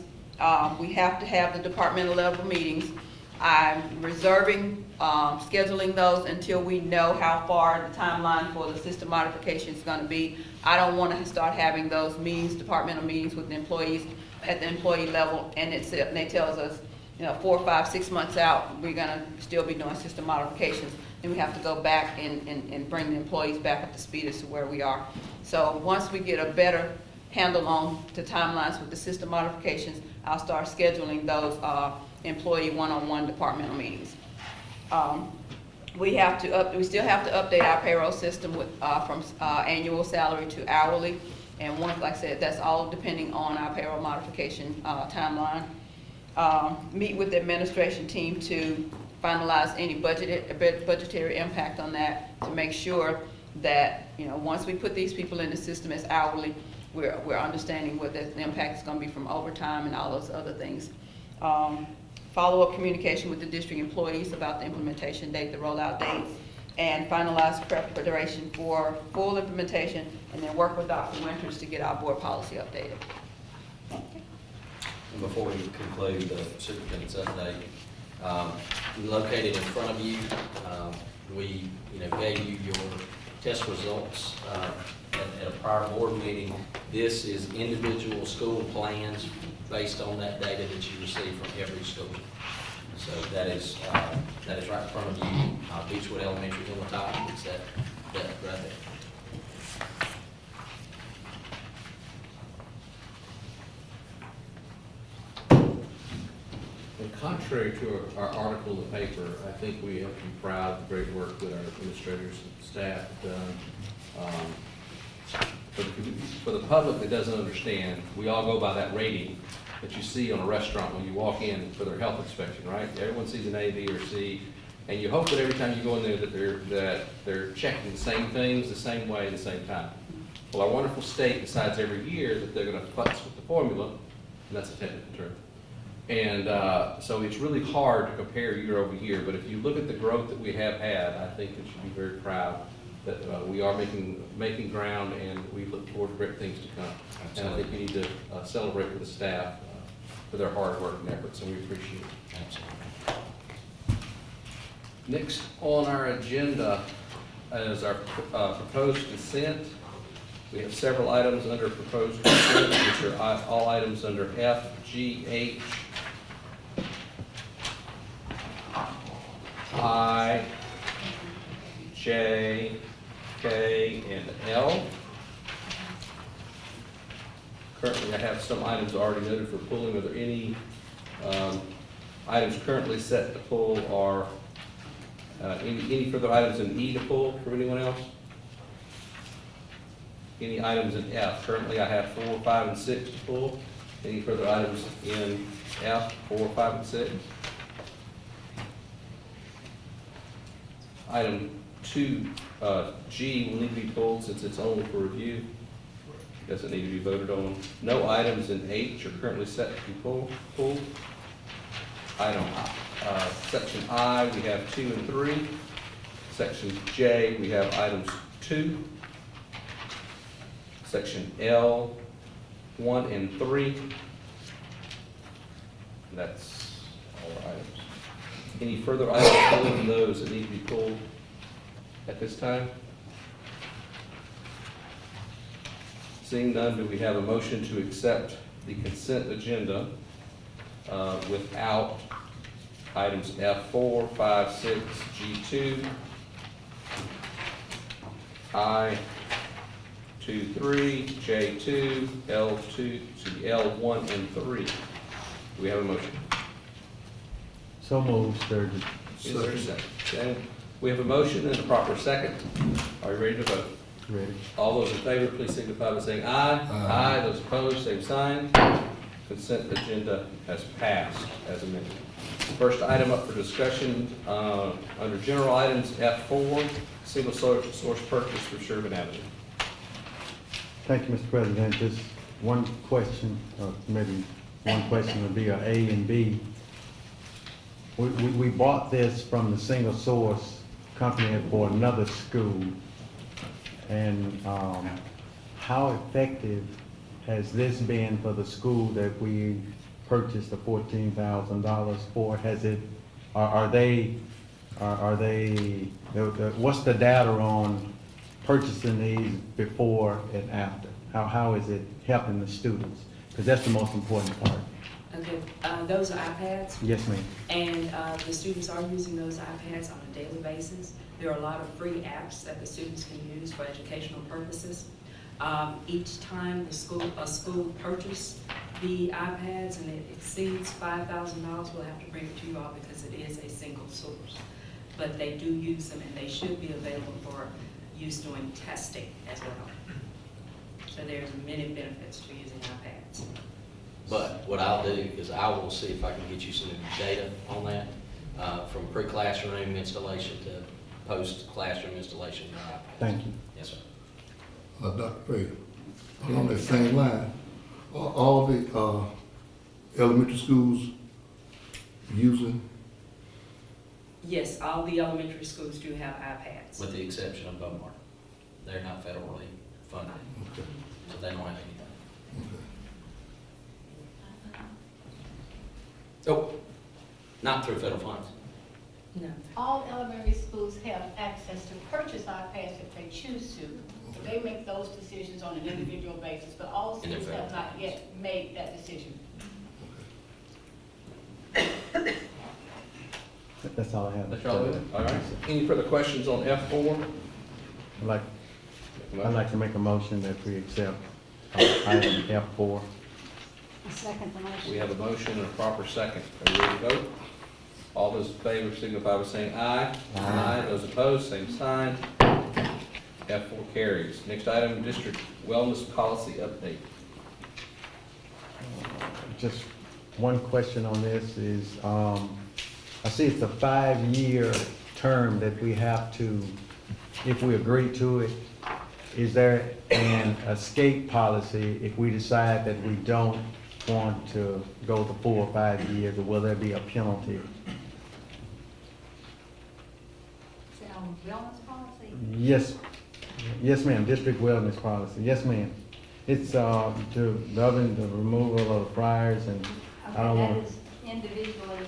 We have to have the departmental level meetings. I'm reserving scheduling those until we know how far the timeline for the system modification is going to be. I don't want to start having those meetings, departmental meetings with the employees at the employee level, and they tells us, 4, 5, 6 months out, we're going to still be doing system modifications. Then we have to go back and bring the employees back up to speed as to where we are. So once we get a better handle on the timelines with the system modifications, I'll start scheduling those employee one-on-one departmental meetings. We still have to update our payroll system from annual salary to hourly, and like I said, that's all depending on our payroll modification timeline. Meet with the administration team to finalize any budgetary impact on that, to make sure that once we put these people in the system as hourly, we're understanding what the impact is going to be from overtime and all those other things. follow-up communication with the district employees about the implementation date, the rollout date, and finalize preparation for full implementation, and then work with Dr. Winters to get our board policy updated. And before we conclude the superintendent's update, located in front of you, we, gave you your test results at a prior board meeting. This is individual school plans based on that data that you receive from every school. So that is right in front of you. Beechwood Elementary is on the top. It's that right there. And contrary to our article in the paper, I think we have to be proud of the great work that our administrators and staff have done. For the public that doesn't understand, we all go by that rating that you see on a restaurant when you walk in for their health inspection, right? Everyone sees an A, B, or C, and you hope that every time you go in there that they're checking the same things the same way at the same time. Well, our wonderful state decides every year that they're going to futz with the formula, and that's a technical term. And so it's really hard to compare year over year, but if you look at the growth that we have had, I think you should be very proud that we are making ground, and we look forward to great things to come. Absolutely. And I think you need to celebrate with the staff for their hard work and efforts, and we appreciate it. Absolutely. Next on our agenda is our proposed consent. We have several items under proposed consent, which are all items under F, G, H, I, J, K, and L. Currently, I have some items already noted for pulling. Are there any items currently set to pull, or any further items in E to pull for anyone else? Any items in F? Currently, I have 4, 5, and 6 to pull. Any further items in F, 4, 5, and 6? Item 2, G will need to be pulled since it's only for review. Doesn't need to be voted on. No items in H are currently set to be pulled. Item section I, we have 2 and 3. Section J, we have items 2. Section L, 1 and 3. That's all our items. Any further items other than those that need to be pulled at this time? Seeing none, do we have a motion to accept the consent agenda without items F4, 5, 6, G2, I, 2, 3, J2, L2, L1, and 3? Do we have a motion? So moved, Sturgeon. Is there a second? Okay. We have a motion and a proper second. Are you ready to vote? Ready. All those in favor, please signify by saying aye. Aye. Those opposed, same sign. Consent agenda has passed as amended. First item up for discussion under general items F4, single source purchase for Sherman Avenue. Thank you, Mr. President. Just one question, or maybe one question would be a and B. We bought this from the single source company for another school. And how effective has this been for the school that we purchased the $14,000 for? Has it, what's the data on purchasing these before and after? How is it helping the students? Because that's the most important part. Okay, those are iPads. Yes, ma'am. And the students are using those iPads on a daily basis. There are a lot of free apps that the students can use for educational purposes. Each time a school purchases the iPads and it exceeds $5,000, we'll have to bring it to you all because it is a single source. But they do use them and they should be available for use during testing as well. So there's many benefits to using iPads. But what I'll do is I will see if I can get you some data on that from pre-classroom installation to post-classroom installation. Thank you. Yes, sir. Dr. Prater, along that same line, all the elementary schools using? Yes, all the elementary schools do have iPads. With the exception of Beaumont. They're not federally funded, Okay, so they don't have anything. okay. Oh, not through federal funds. No. All elementary schools have access to purchase iPads if they choose to. So they make those decisions on an individual basis, but all And they're schools have federal. not yet made that decision. That's all I have. That's all, all right. Any further questions on F4? I'd like to make a motion that we accept item F4. I second the motion. We have a motion and a proper second. Are you ready to vote? All those in favor signify by saying aye. Aye. Those opposed, same sign. F4 carries. Next item, district wellness policy update. Just one question on this is, I see it's a 5-year term that we have to, if we agree to it. Is there an escape policy if we decide that we don't want to go the full 5 years, or will there be a penalty? Is it on wellness policy? Yes, yes, ma'am, district wellness policy, yes, ma'am. It's, to govern the removal of the fryers and I don't Okay, want. that is individually,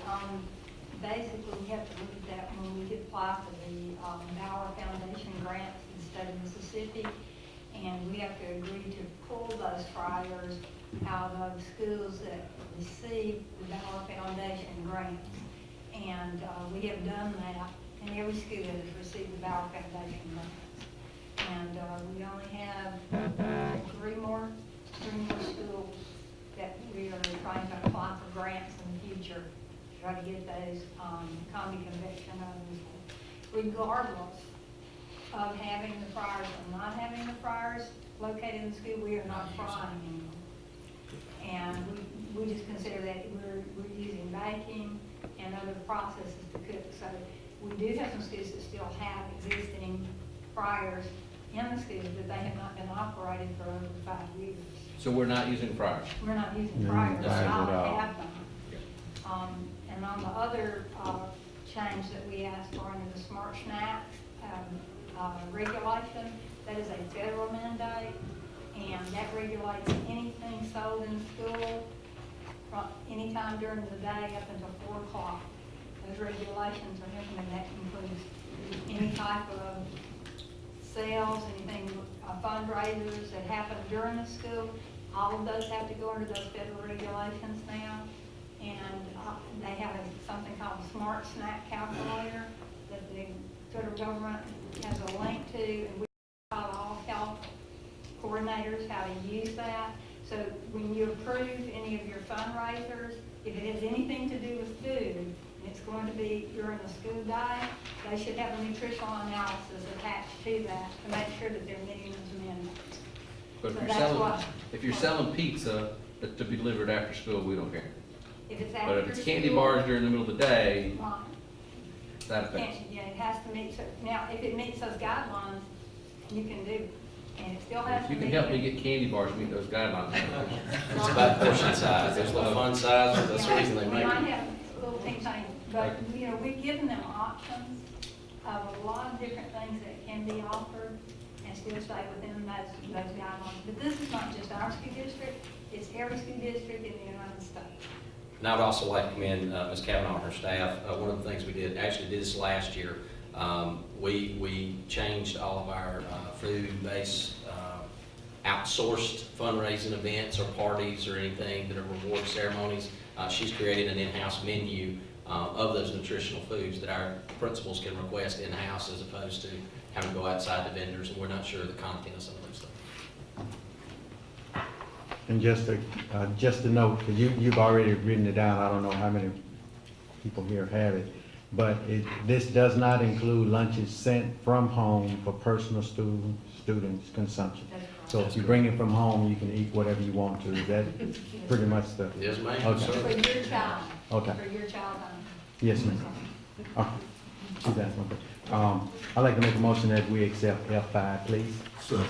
basically, we have to look at that when we apply for the Bauer Foundation grant in the state of Mississippi. And we have to agree to pull those fryers out of schools that receive the Bauer Foundation grants. And we have done that, and every school has received the Bauer Foundation grants. And we only have three more schools that we are trying to apply for grants in the future, to try to get those combi convection ovens. Regardless of having the fryers or not having the fryers located in the school, we are not frying anymore. And we just consider that we're using baking and other processes to cook. So we do have some schools that still have existing fryers in the schools, but they have not been operated for over 5 years. So we're not using fryers? We're not using No, fryers, fryers at all all. have them. And on the other change that we asked for under the smart snacks regulation, that is a federal mandate, and that regulates anything sold in school from anytime during the day up until 4 o'clock. Those regulations are implemented. That includes any type of sales, anything, fundraisers that happen during the school. All of those have to go under those federal regulations now. And they have something called a smart snack calculator that the federal government has a link to, and we taught all health coordinators how to use that. So when you approve any of your fundraisers, if it has anything to do with food, and it's going to be during the school day, they should have a nutritional analysis attached to that to make sure that they're meeting those mandates. But So that's what- if you're selling pizza to be delivered after school, we don't care. If it's But after if it's candy school, bars during the middle of the day, right. that affects. Yeah, it has to meet, now, if it meets those guidelines, you can do it, and it still has If to you meet. can help me get candy bars to meet those guidelines. It's about portion size. There's no fun size, that's the reason they We make might it. have little teeny tiny, but, you know, we've given them options of a lot of different things that can be offered and still stay within those guidelines. But this is not just our school district, it's every school district in the United States. And I would also like to commend Ms. Kavanaugh and her staff. One of the things we did, actually did this last year, we changed all of our food-based outsourced fundraising events or parties or anything that are reward ceremonies. She's created an in-house menu of those nutritional foods that our principals can request in-house as opposed to having to go outside to vendors, and we're not sure of the content of some of those things. And just a note, because you've already written it down, I don't know how many people here have it, but this does not include lunches sent from home for personal students' consumption. So if you bring it from home, you can eat whatever you want to. Is that pretty much the? Yes, ma'am. Okay. For your child. Okay. For your child only. Yes, ma'am. Okay. She's asking, okay. I'd like to make a motion that we accept F5, please. Second.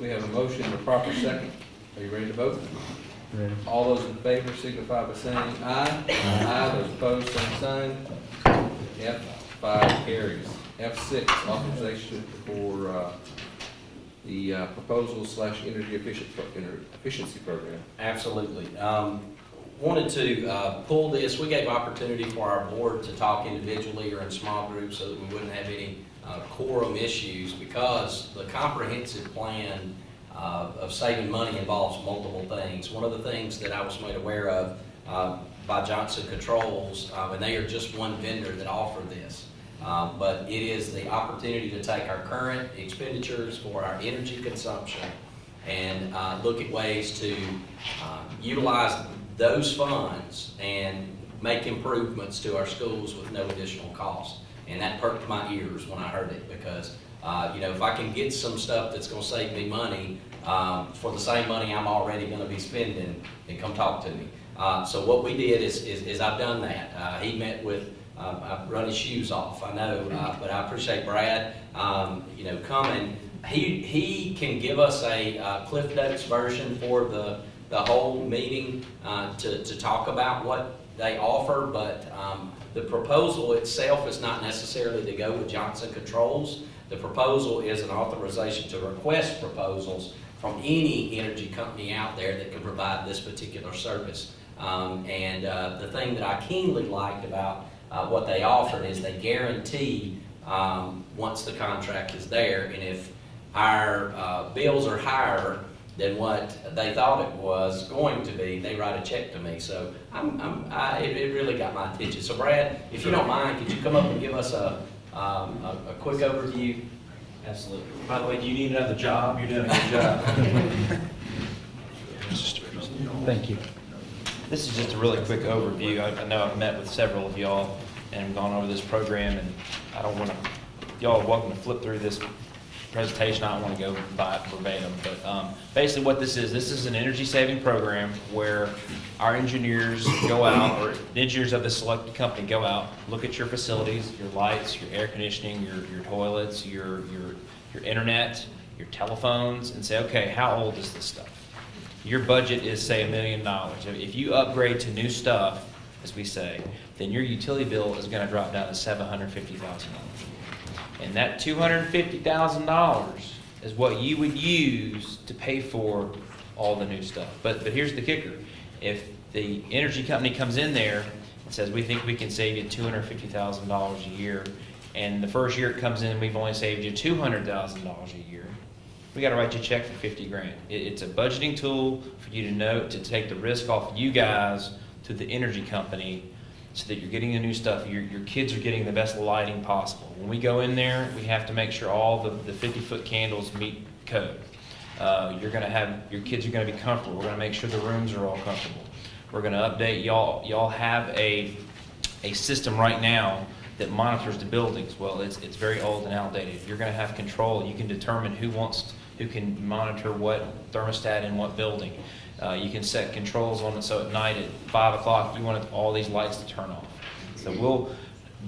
We have a motion and a proper second. Are you ready to vote? Ready? All those in favor signify by saying aye. Aye. Those opposed, same sign. F5 carries. F6, authorization for the proposal / energy efficiency program. Absolutely. Wanted to pull this, we gave opportunity for our board to talk individually or in small groups so that we wouldn't have any quorum issues, because the comprehensive plan of saving money involves multiple things. One of the things that I was made aware of by Johnson Controls, and they are just one vendor that offer this, but it is the opportunity to take our current expenditures for our energy consumption and look at ways to utilize those funds and make improvements to our schools with no additional cost. And that perked my ears when I heard it, because you know, if I can get some stuff that's going to save me money for the same money I'm already going to be spending, then come talk to me. So what we did is I've done that. He met with, I've run his shoes off, I know, but I appreciate Brad, you know, coming. He can give us a Cliff Notes version for the whole meeting to talk about what they offer, but the proposal itself is not necessarily to go with Johnson Controls. The proposal is an authorization to request proposals from any energy company out there that can provide this particular service. And the thing that I keenly liked about what they offered is they guarantee once the contract is there, and if our bills are higher than what they thought it was going to be, they write a check to me. So it really got my attention. So Brad, if you don't mind, could you come up and give us a quick overview? Absolutely. By the way, do you need another job? You're doing a good job. Thank you. This is just a really quick overview. I know I've met with several of y'all and gone over this program, and I don't want to, y'all are welcome to flip through this presentation. I don't want to go by it verbatim, but basically what this is an energy saving program where our engineers go out, or the engineers of the selected company go out, look at your facilities, your lights, your air conditioning, your toilets, your internet, your telephones, and say, okay, how old is this stuff? Your budget is, say, $1 million. If you upgrade to new stuff, as we say, then your utility bill is going to drop down to $750,000. And that $250,000 is what you would use to pay for all the new stuff. But here's the kicker. If the energy company comes in there and says, we think we can save you $250,000 a year, and the first year it comes in and we've only saved you $200,000 a year, we got to write you a check for 50 grand. It's a budgeting tool for you to know, to take the risk off you guys to the energy company, so that you're getting the new stuff, your kids are getting the best lighting possible. When we go in there, we have to make sure all the 50-foot candles meet code. You're gonna have, your kids are gonna be comfortable. We're gonna make sure the rooms are all comfortable. We're gonna update, y'all have a system right now that monitors the buildings. Well, it's very old and outdated. You're gonna have control. You can determine who can monitor what thermostat in what building. You can set controls on it, so at night at 5 o'clock you want all these lights to turn off. So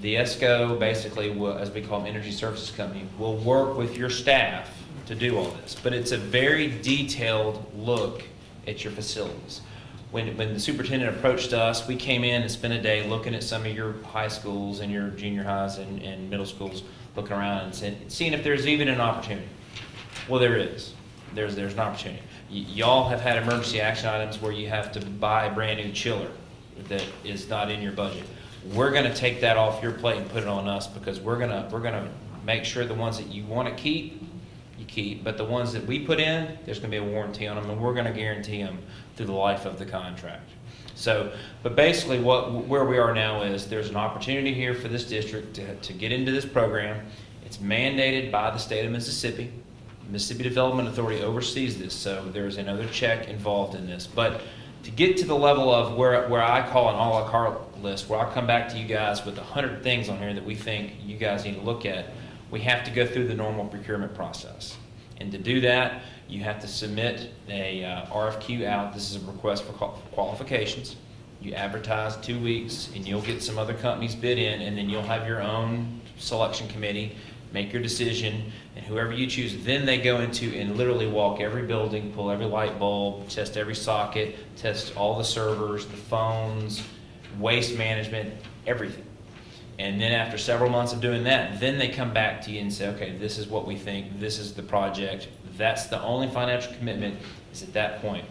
the ESCO basically will, as we call them, Energy Services Company, will work with your staff to do all this. But it's a very detailed look at your facilities. When the superintendent approached us, we came in and spent a day looking at some of your high schools and your junior highs and middle schools, looking around and seeing if there's even an opportunity. Well, there is. There's an opportunity. Y'all have had emergency action items where you have to buy a brand new chiller that is not in your budget. We're going to take that off your plate and put it on us, because we're going to make sure the ones that you want to keep, you keep, but the ones that we put in, there's going to be a warranty on them, and we're going to guarantee them through the life of the contract. So, but basically where we are now is there's an opportunity here for this district to get into this program. It's mandated by the state of Mississippi. Mississippi Development Authority oversees this, so there's another check involved in this. But to get to the level of where I call an a la carte list, where I come back to you guys with 100 things on here that we think you guys need to look at, we have to go through the normal procurement process. And to do that, you have to submit a RFQ out. This is a request for qualifications. You advertise 2 weeks, and you'll get some other companies bid in, and then you'll have your own selection committee. make your decision, and whoever you choose, then they go into and literally walk every building, pull every light bulb, test every socket, test all the servers, the phones, waste management, everything. And then after several months of doing that, then they come back to you and say, okay, this is what we think, this is the project. That's the only financial commitment is at that point.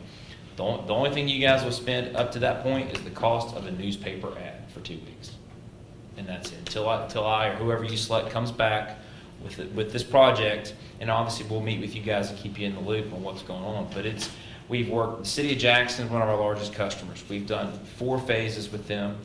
The only thing you guys will spend up to that point is the cost of a newspaper ad for 2 weeks. And that's it, until I or whoever you select comes back with this project, and obviously we'll meet with you guys and keep you in the loop on what's going on. But we've worked, the City of Jackson is one of our largest customers. We've done 4 phases with them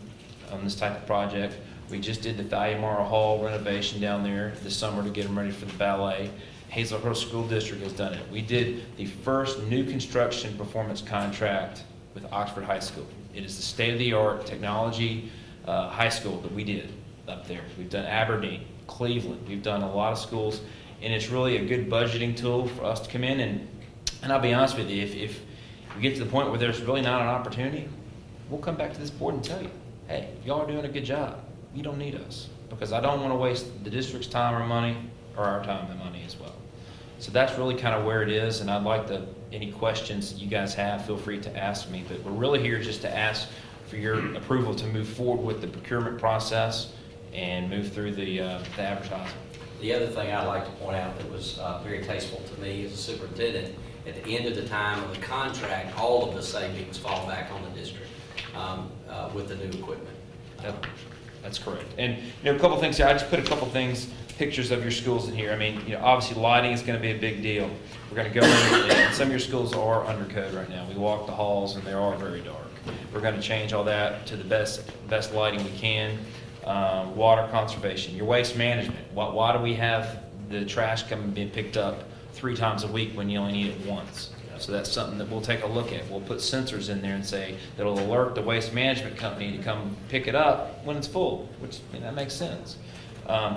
on this type of project. We just did the Thalia Hall renovation down there this summer to get them ready for the ballet. Hazel Grove School District has done it. We did the first new construction performance contract with Oxford High School. It is the state-of-the-art technology high school that we did up there. We've done Aberdeen, Cleveland. We've done a lot of schools, and it's really a good budgeting tool for us to come in. And I'll be honest with you, if we get to the point where there's really not an opportunity, we'll come back to this board and tell you, hey, y'all are doing a good job. You don't need us, because I don't want to waste the district's time or money, or our time and money as well. So that's really kind of where it is, and I'd like to, any questions that you guys have, feel free to ask me. But we're really here just to ask for your approval to move forward with the procurement process and move through the advertising. The other thing I'd like to point out that was very tasteful to me as a superintendent, at the end of the time of the contract, all of the savings fall back on the district with the new equipment. That's correct. And a couple things here. I just put a couple things, pictures of your schools in here. I mean, obviously lighting is going to be a big deal. We're going to go in, and some of your schools are under code right now. We walk the halls and they are very dark. We're going to change all that to the best lighting we can. Water conservation, your waste management. Why do we have the trash coming being picked up 3 times a week when you only need it once? So that's something that we'll take a look at. We'll put sensors in there and say that'll alert the waste management company to come pick it up when it's full, which that makes sense.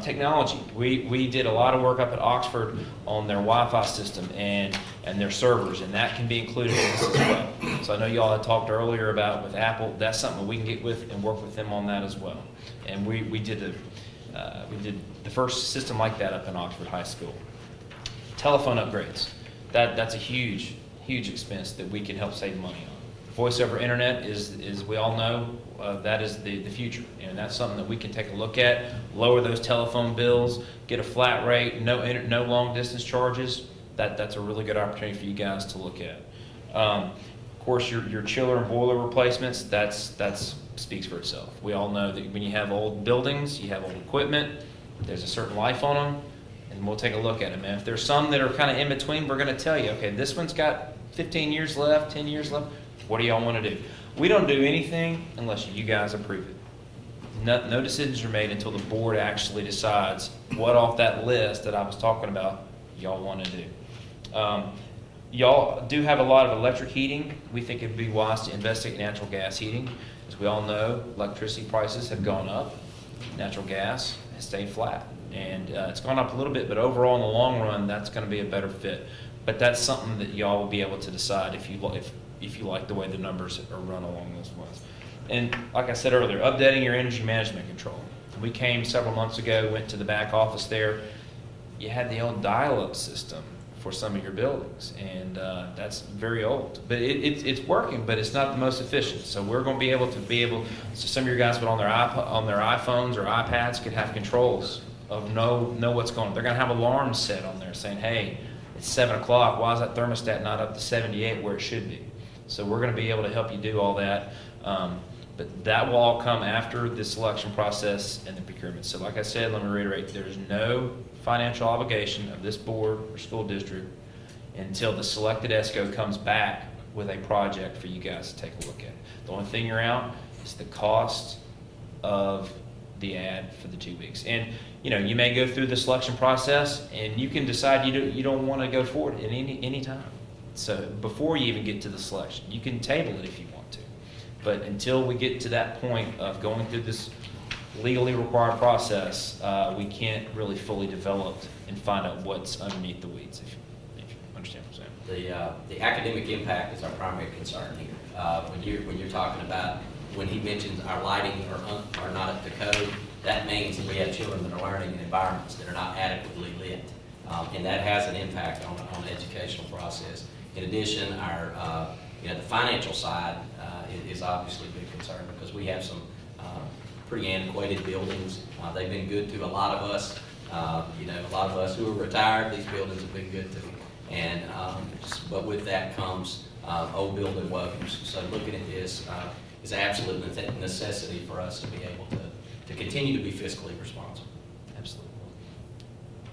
Technology. We did a lot of work up at Oxford on their Wi-Fi system and their servers, and that can be included in this as well. So I know y'all had talked earlier about with Apple. That's something we can get with and work with them on that as well. And we did the first system like that up in Oxford High School. Telephone upgrades. That's a huge expense that we can help save money on. Voice over internet is we all know, that is the future. And that's something that we can take a look at, lower those telephone bills, get a flat rate, no long distance charges. That's a really good opportunity for you guys to look at. Of course, your chiller and boiler replacements, that's speaks for itself. We all know that when you have old buildings, you have old equipment, there's a certain life on them, and we'll take a look at them. And if there's some that are kind of in between, we're going to tell you, okay, this one's got 15 years left, 10 years left. What do y'all want to do? We don't do anything unless you guys approve it. No decisions are made until the board actually decides what off that list that I was talking about y'all want to do. Y'all do have a lot of electric heating. We think it'd be wise to investigate in natural gas heating. As we all know, electricity prices have gone up. Natural gas has stayed flat. And it's gone up a little bit, but overall in the long run, that's going to be a better fit. But that's something that y'all will be able to decide if you like the way the numbers are run along those lines. And like I said earlier, updating your energy management control. We came several months ago, went to the back office there. You had the old dial-up system for some of your buildings, and that's very old. But it's working, but it's not the most efficient. So we're going to be able, so some of your guys, but on their iPhones or iPads, could have controls of know what's going on. They're going to have alarms set on there saying, hey, it's 7 o'clock. Why is that thermostat not up to 78 where it should be? So we're going to be able to help you do all that. But that will all come after the selection process and the procurement. So like I said, let me reiterate, there's no financial obligation of this board or school district until the selected ESCO comes back with a project for you guys to take a look at. The only thing you're out is the cost of the ad for the 2 weeks. And you may go through the selection process and you can decide you don't want to go forward at any time. So before you even get to the selection, you can table it if you want to. But until we get to that point of going through this legally required process, we can't really fully develop and find out what's underneath the weeds, if you understand what I'm saying. The academic impact is our primary concern here. When you're talking about, when he mentions our lighting are not up to code, that means that we have children that are learning in environments that are not adequately lit. And that has an impact on the educational process. In addition, our, the financial side is obviously a big concern because we have some pretty antiquated buildings. They've been good to a lot of us. A lot of us who are retired, these buildings have been good to. And, but with that comes old building woes. So looking at this is an absolute necessity for us to be able to continue to be fiscally responsible. Absolutely.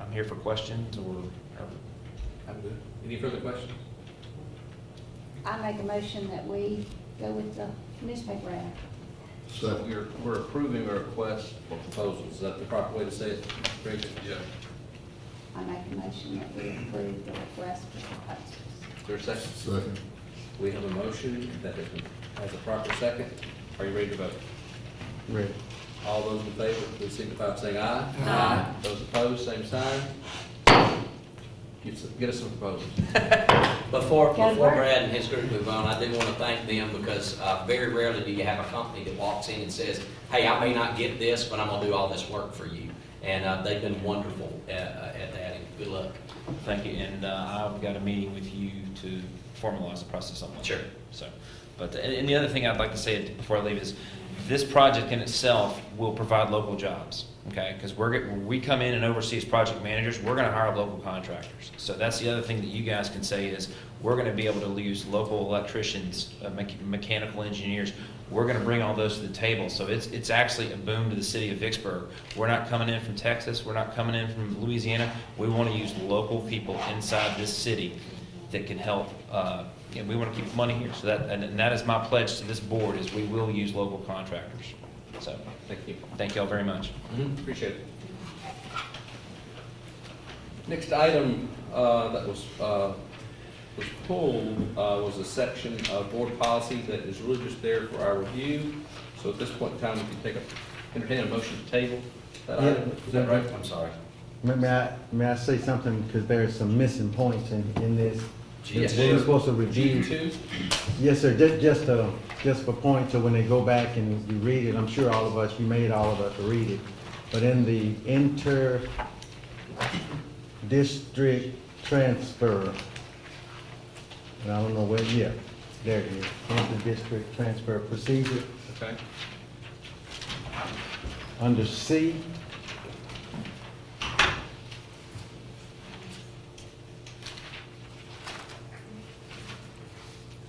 I'm here for questions or. I'm good. Any further questions? I make a motion that we go with the newspaper ad. Second. We're approving a request for proposals. Is that the proper way to say it, Greg? Yeah. I make a motion that we approve the request for proposals. Is there a second? Second. We have a motion that has a proper second. Are you ready to vote? Ready. All those in favor, please signify by saying aye. Aye. Those opposed, same sign. Get us some proposals. Before Good work. Brad and his group move on, I do want to thank them because very rarely do you have a company that walks in and says, hey, I may not get this, but I'm going to do all this work for you. And they've been wonderful at that, and good luck. Thank you, and I've got a meeting with you to formalize the process on that. Sure. So, but, and the other thing I'd like to say before I leave is, this project in itself will provide local jobs, okay? Because when we come in and oversee as project managers, we're gonna hire local contractors. So that's the other thing that you guys can say is, we're gonna be able to use local electricians, mechanical engineers. We're gonna bring all those to the table. So it's actually a boom to the city of Vicksburg. We're not coming in from Texas, we're not coming in from Louisiana. We wanna use local people inside this city that can help, and we want to keep the money here. So that is my pledge to this board, is we will use local contractors. So, thank you all very much. Appreciate it. Next item that was pulled was a section of board policy that is really just there for our review. So at this point in time, we can entertain a motion to table that item. Is that right? I'm sorry. May I say something, because there's some missing points in this. Yes, We're sure. supposed to review. G2? Yes, sir, just for points, so when they go back and you read it, I'm sure all of us, you made all of us read it. But in the inter-district transfer, and I don't know where, yeah, there it is, inter-district transfer procedure. Okay. Under C,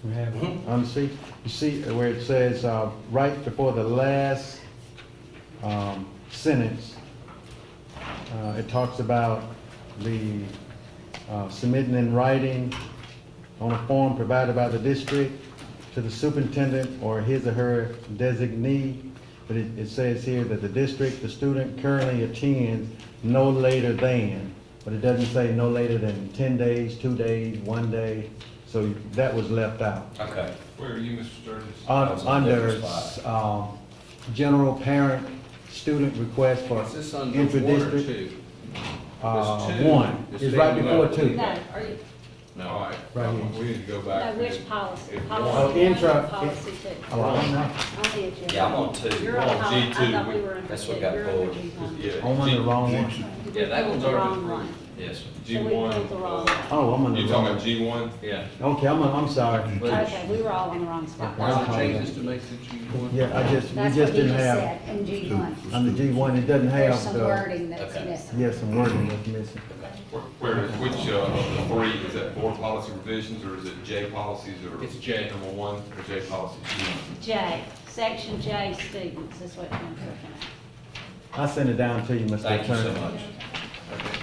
we have it. On C, you see where it says, right before the last sentence, it talks about the submitting in writing on a form provided by the district to the superintendent or his or her designee. But it says here that the student currently attends no later than, but it doesn't say no later than 10 days, 2 days, 1 day. So that was left out. Okay. Where are you, Mr. Sturgis? Under general parent student request for Is this under 1 or intra-district. 2? One, It's it's right before taken 2. No, are you, No. All right, Right here. we need to go no, back. which and- policy? if Policy Oh, one intra- or policy two? Oh, I don't know. On the agenda. Yeah, I'm on 2. You're on on policy, I G2. thought we were under That's two. what got You're under pulled. G1. Yeah. I'm on the wrong one. Yeah, that one's The already wrong approved. one. Yes, sir. So we pulled the wrong one. Oh, I'm on the You wrong talking one. about G1? Yeah. Okay, I'm sorry. Okay, we were all on the wrong spot. Are Okay. there changes to make to G1? Yeah, we That's just what he didn't just have, said, in G1. on the G1, it doesn't There's have some the, wording that's Okay. missing. yes, some wording that's missing. Which of the 3, is that board policy revisions, or is it J policies, or? It's J. Number 1, or J policies? J, section J students is what I'm looking at. I'll send it down to you, Mr. Thank you so Attorney. much.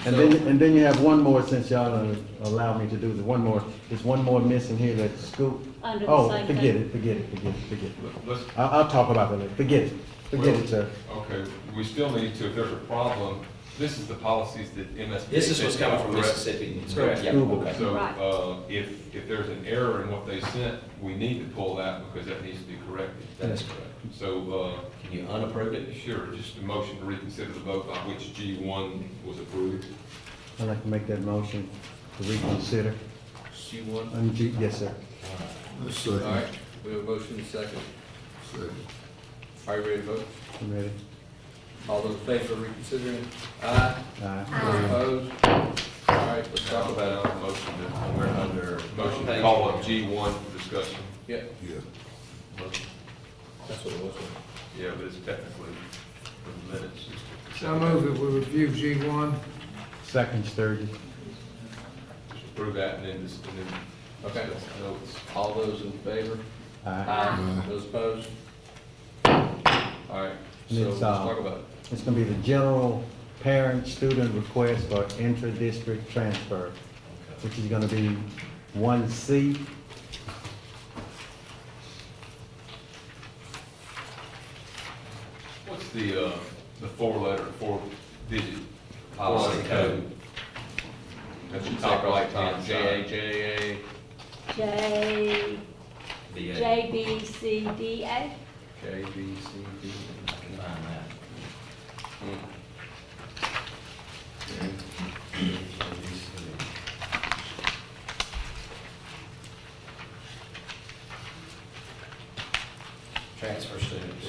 And then you have one more, since y'all allow me to do the one more. There's one more missing here that's school. Under the Oh, same forget thing. it, forget it, forget it, forget it. Let's, I'll talk about that later. Forget it. Forget it, sir. okay, we still need to, if there's a problem, this is the policies that MSBA. This is what's coming from correct? Mississippi. Correct. Yeah, School board. okay. So, Right. if there's an error in what they sent, we need to pull that because that needs to be corrected. That is correct. So, Can you unapprove it? sure, just a motion to reconsider the vote by which G1 was approved. I'd like to make that motion to reconsider. G1? Yes, sir. Let's All second. right, we have a motion and a second. Second. Are you ready to vote? You ready? All those in favor of reconsidering? Aye. Aye. Those opposed? All right, let's talk about it. Motion to, we're under, motion to call up G1 for discussion. Yeah, Yeah. that's what it was. Yeah, but it's technically for the minutes. So I move that we review G1. Second, Sturgis. Just approve that and then Okay. discuss the notes. All those in favor? Aye. Aye. Those opposed? All right, so And let's it's, talk about it. It's gonna be the general parent-student request for intra-district transfer, which is gonna be 1C. What's the four-digit Policy code. That's your top right hand side. JAJA. J, BA. JBCDA. J, B, C, D. Find that. Transfer students.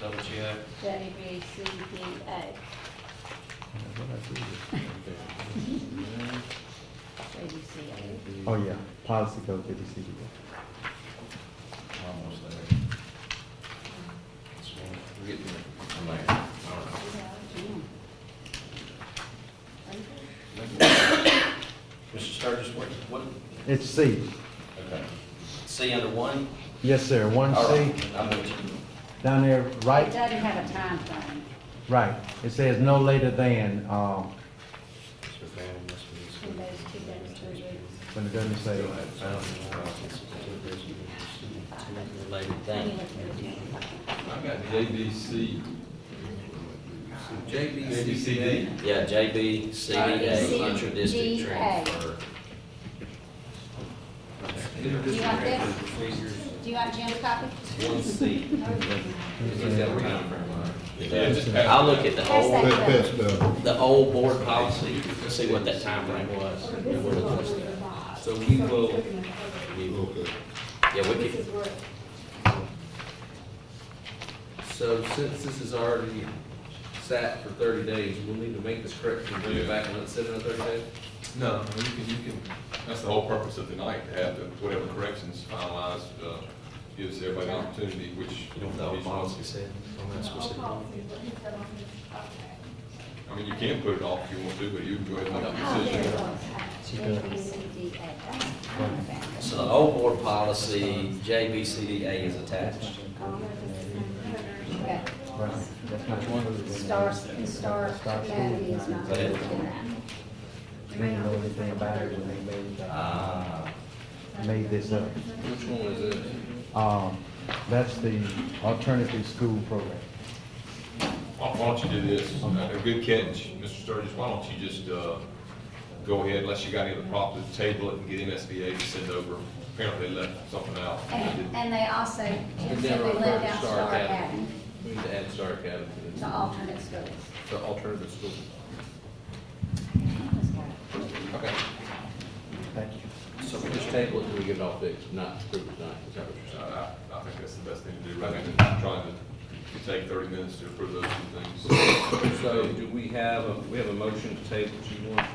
Double check. JBCDA. JBCA. Oh, yeah, policy code to the CDA. Almost there. We're getting there. I'm there. All right. Mr. Sturgis, what? It's C. Okay. C under one? Yes, sir, All 1C, right, I'm with you. down there, It right, doesn't have a time frame. right. It says no later than, In those 2 days, 3 weeks. when it doesn't say. Related thing. I got JBC. JBCD. Yeah, JBCDA, intra-district GA. transfer. Do you want this? Do you want Jim's copy? 1C. He's got a time frame on it. Yeah, just pass I'll it look down. at the Pass that. old, Pass it down. the old board policy, see what that time frame was. And we'll adjust that. So we will, Okay. Yeah, we could, so since this is already sat for 30 days, we'll need to make this correction, bring it back and let it sit in 30 days? No, you can, that's the whole purpose of tonight, to have whatever corrections finalized, gives everybody an opportunity, which. you know what the old policy said on that specific one? I mean, you can put it off if you want to, but you can go ahead and make Oh, a there it decision. was. JBCDA. So the old board policy, JBCDA is attached. Okay. Right, that's not one. Star Academy is not. Go ahead. We didn't know anything about it when they made this up. Which one is it? That's the alternative school program. Why don't you do this? A good catch, Mr. Sturgis, why don't you just, go ahead, unless you got any other problems, table it and get MSBA to send over. Apparently they left something out. And they also, Jim It said never they referred left to out Star Star Academy. Academy, We need to add Star Academy to the alternate schools. the alternative school. Okay. Thank you. So we just table it until we get it all fixed, not approve it tonight, is that what you're saying? I think that's the best thing to do, rather than trying to take 30 minutes to approve those two things. So do we have a motion to table G1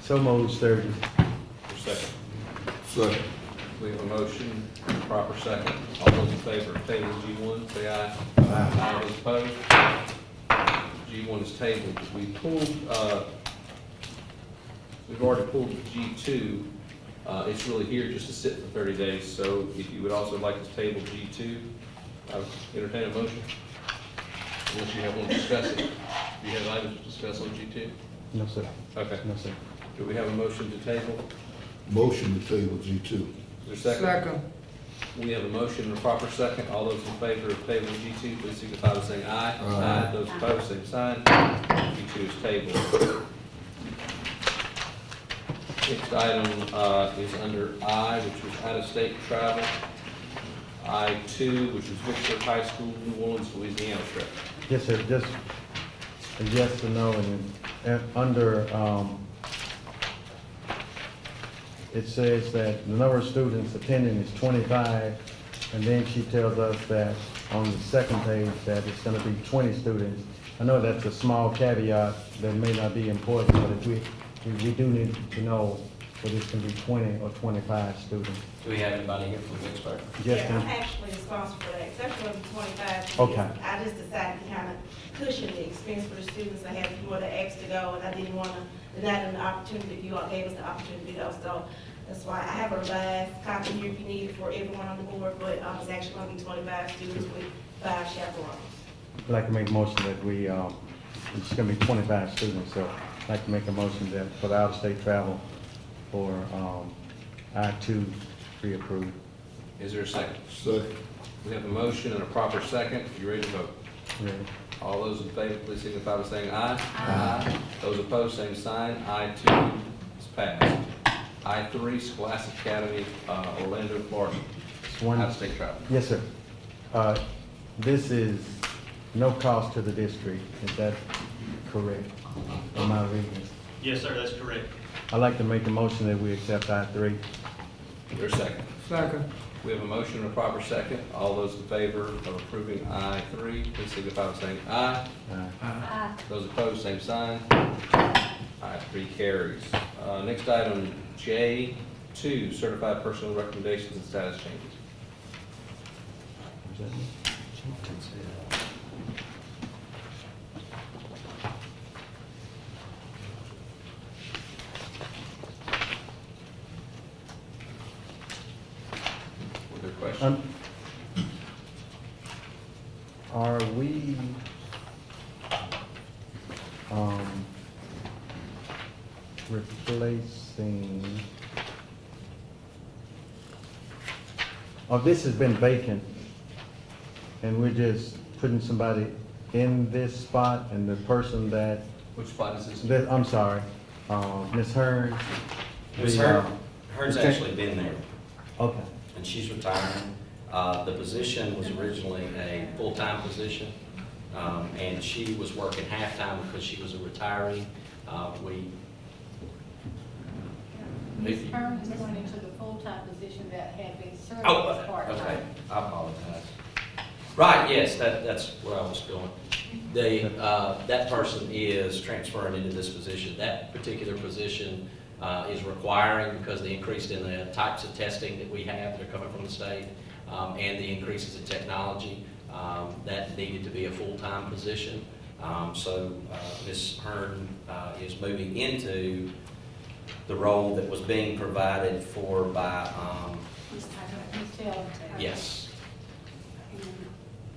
So moved, Sturgis. for second? Second. We have a motion, proper second. All those in favor of tabling G1, say aye. Aye. Those opposed? G1 is tabled. We pulled, we've already pulled G2. It's really here just to sit for 30 days, so if you would also like to table G2, I would entertain a motion. Unless you have one to discuss it. Do you have items to discuss on G2? No, sir. Okay. No, sir. Do we have a motion to table? Motion to table G2. Is there a second? We have a motion and a proper second. All those in favor of tabling G2, please signify by saying aye. Aye. Those opposed, same sign. G2 is tabled. Next item is under I, which was out-of-state travel. I-2, which was Vicksburg High School, New Orleans, Louisiana trip. Yes, sir, just a yes or no, and under, it says that the number of students attending is 25, and then she tells us that on the second page that it's gonna be 20 students, I know that's a small caveat that may not be important, but if we do need to know whether it's gonna be 20 or 25 students. Do we have anybody here from Vicksburg? Just Yeah, in- I'm actually responsible for that, except for the 25. Okay. I just decided to kind of cushion the expense for the students. I had people that asked to go, and I didn't want to deny them the opportunity. You all gave us the opportunity to go, so that's why I have a revised copy here if you need it for everyone on the board, but it's actually going to be 25 students with 5 chaperones. I'd like to make a motion that we, it's gonna be 25 students, so I'd like to make a motion that for the out-of-state travel for, I-2 be approved. Is there a second? Second. We have a motion and a proper second. You ready to vote? Ready? All those in favor, please signify by saying aye. Aye. Those opposed, same sign. I-2 is passed. I-3, Scholastic Academy, Orlando, Florida. It's one- Out-of-state travel. Yes, sir. This is no cost to the district, is that correct? Am I reading? Yes, sir, that's correct. I'd like to make a motion that we accept I-3. Is there a second? Second. We have a motion and a proper second. All those in favor of approving I-3, please signify by saying aye. Aye. Those opposed, same sign. I-3 carries. Next item, J2, certified personal recommendations and status changes. Were there questions? Are we, replacing, this has been vacant, and we're just putting somebody in this spot, and the person that, Which spot is this? I'm sorry, Ms. Hearn? Ms. the, Hearn's actually been there, Okay, and she's retiring. The position was originally a full-time position, and she was working half-time because she was a retiree. Ms. Hearn is going into the full-time position that had been served Oh, as part-time. okay, I apologize. Right, yes, that's where I was going. That person is transferring into this position. That particular position is requiring, because the increase in the types of testing that we have that are coming from the state, and the increases in technology, that needed to be a full-time position. So Ms. Hearn is moving into the role that was being provided for by, Ms. Taylor. yes.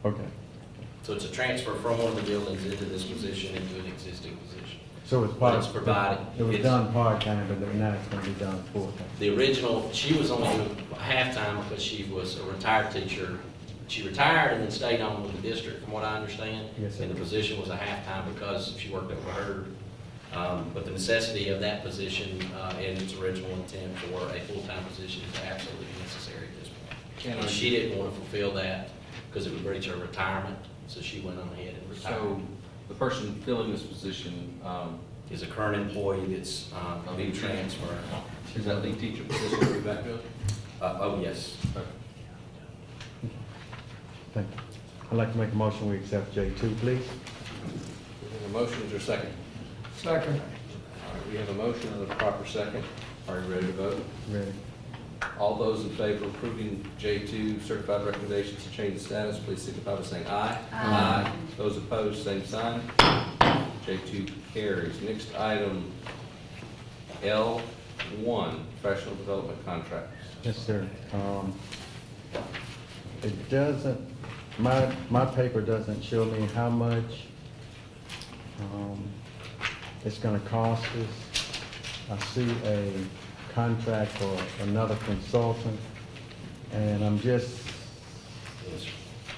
okay. So it's a transfer from one of the buildings into this position into an existing position. So it's But part, it's provided. it was It's- done part-time, but now it's gonna be done full-time. The original, she was only doing half-time because she was a retired teacher. She retired and then stayed on with the district, from what I understand. Yes, sir. And the position was a half-time because she worked over her. But the necessity of that position, in its original intent for a full-time position is absolutely necessary at this point. And she didn't want to fulfill that because it would breach her retirement, so she went on ahead and retired. So the person filling this position, Is a current employee that's being transferred. is that lead teacher position to be backfilled? Oh, yes. Thank you. I'd like to make a motion, we accept J2, please. We have a motion, is there a second? Second. All right, we have a motion and a proper second. Are you ready to vote? Ready? All those in favor of approving J2 certified recommendations to change the status, please signify by saying aye. Aye. Those opposed, same sign. J2 carries. Next item, L1, professional development contracts. Yes, sir. It doesn't, my paper doesn't show me how much it's gonna cost us. I see a contract for another consultant, and I'm just.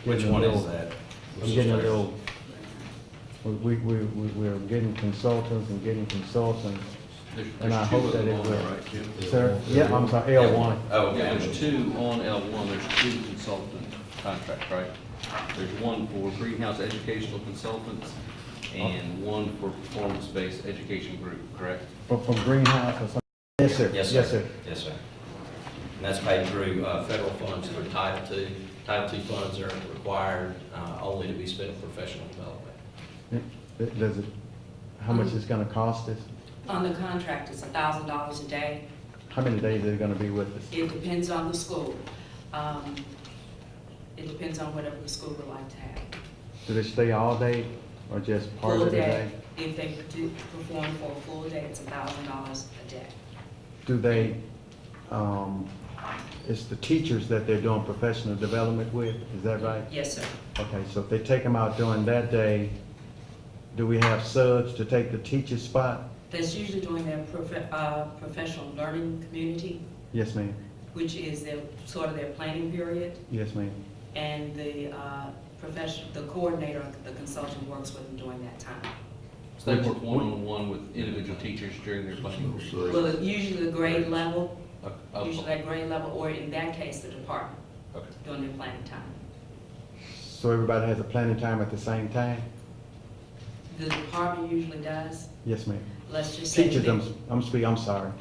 Which getting a one is little- that? I'm getting a little, we're getting consultants and getting consultants, and I hope that it will. Right, Jim? Sir, yeah, I'm sorry, L1. Oh, Yeah, okay. there's two on L1, there's two consultant contracts, right? There's one for greenhouse educational consultants and one for performance-based education group, correct? From Greenhouse or something? Yes, sir. Yes, sir. Yes, sir. Yes, sir. And that's paid through federal funds through Title II. Title II funds are required only to be spent on professional development. Does it, how much it's gonna cost us? On the contract, it's $1,000 a day. How many days are they gonna be with us? It depends on the school. It depends on whatever the school would like to have. Do they stay all day or just part Full of the day? If they do perform for a full day, it's $1,000 a day. Do they, it's the teachers that they're doing professional development with, is that right? Yes, sir. Okay, so if they take them out during that day, do we have subs to take the teacher's spot? That's usually during their professional learning community, Yes, ma'am. which is their, sort of their planning period. Yes, ma'am. And the the coordinator, the consultant works with them during that time. So they work one-on-one with individual teachers during their planning period? Well, usually the grade level, Okay. usually at grade level, or in that case, the department, Okay. during their planning time. So everybody has a planning time at the same time? The department usually does. Yes, ma'am. Let's just say. Teachers, that- I'm sorry.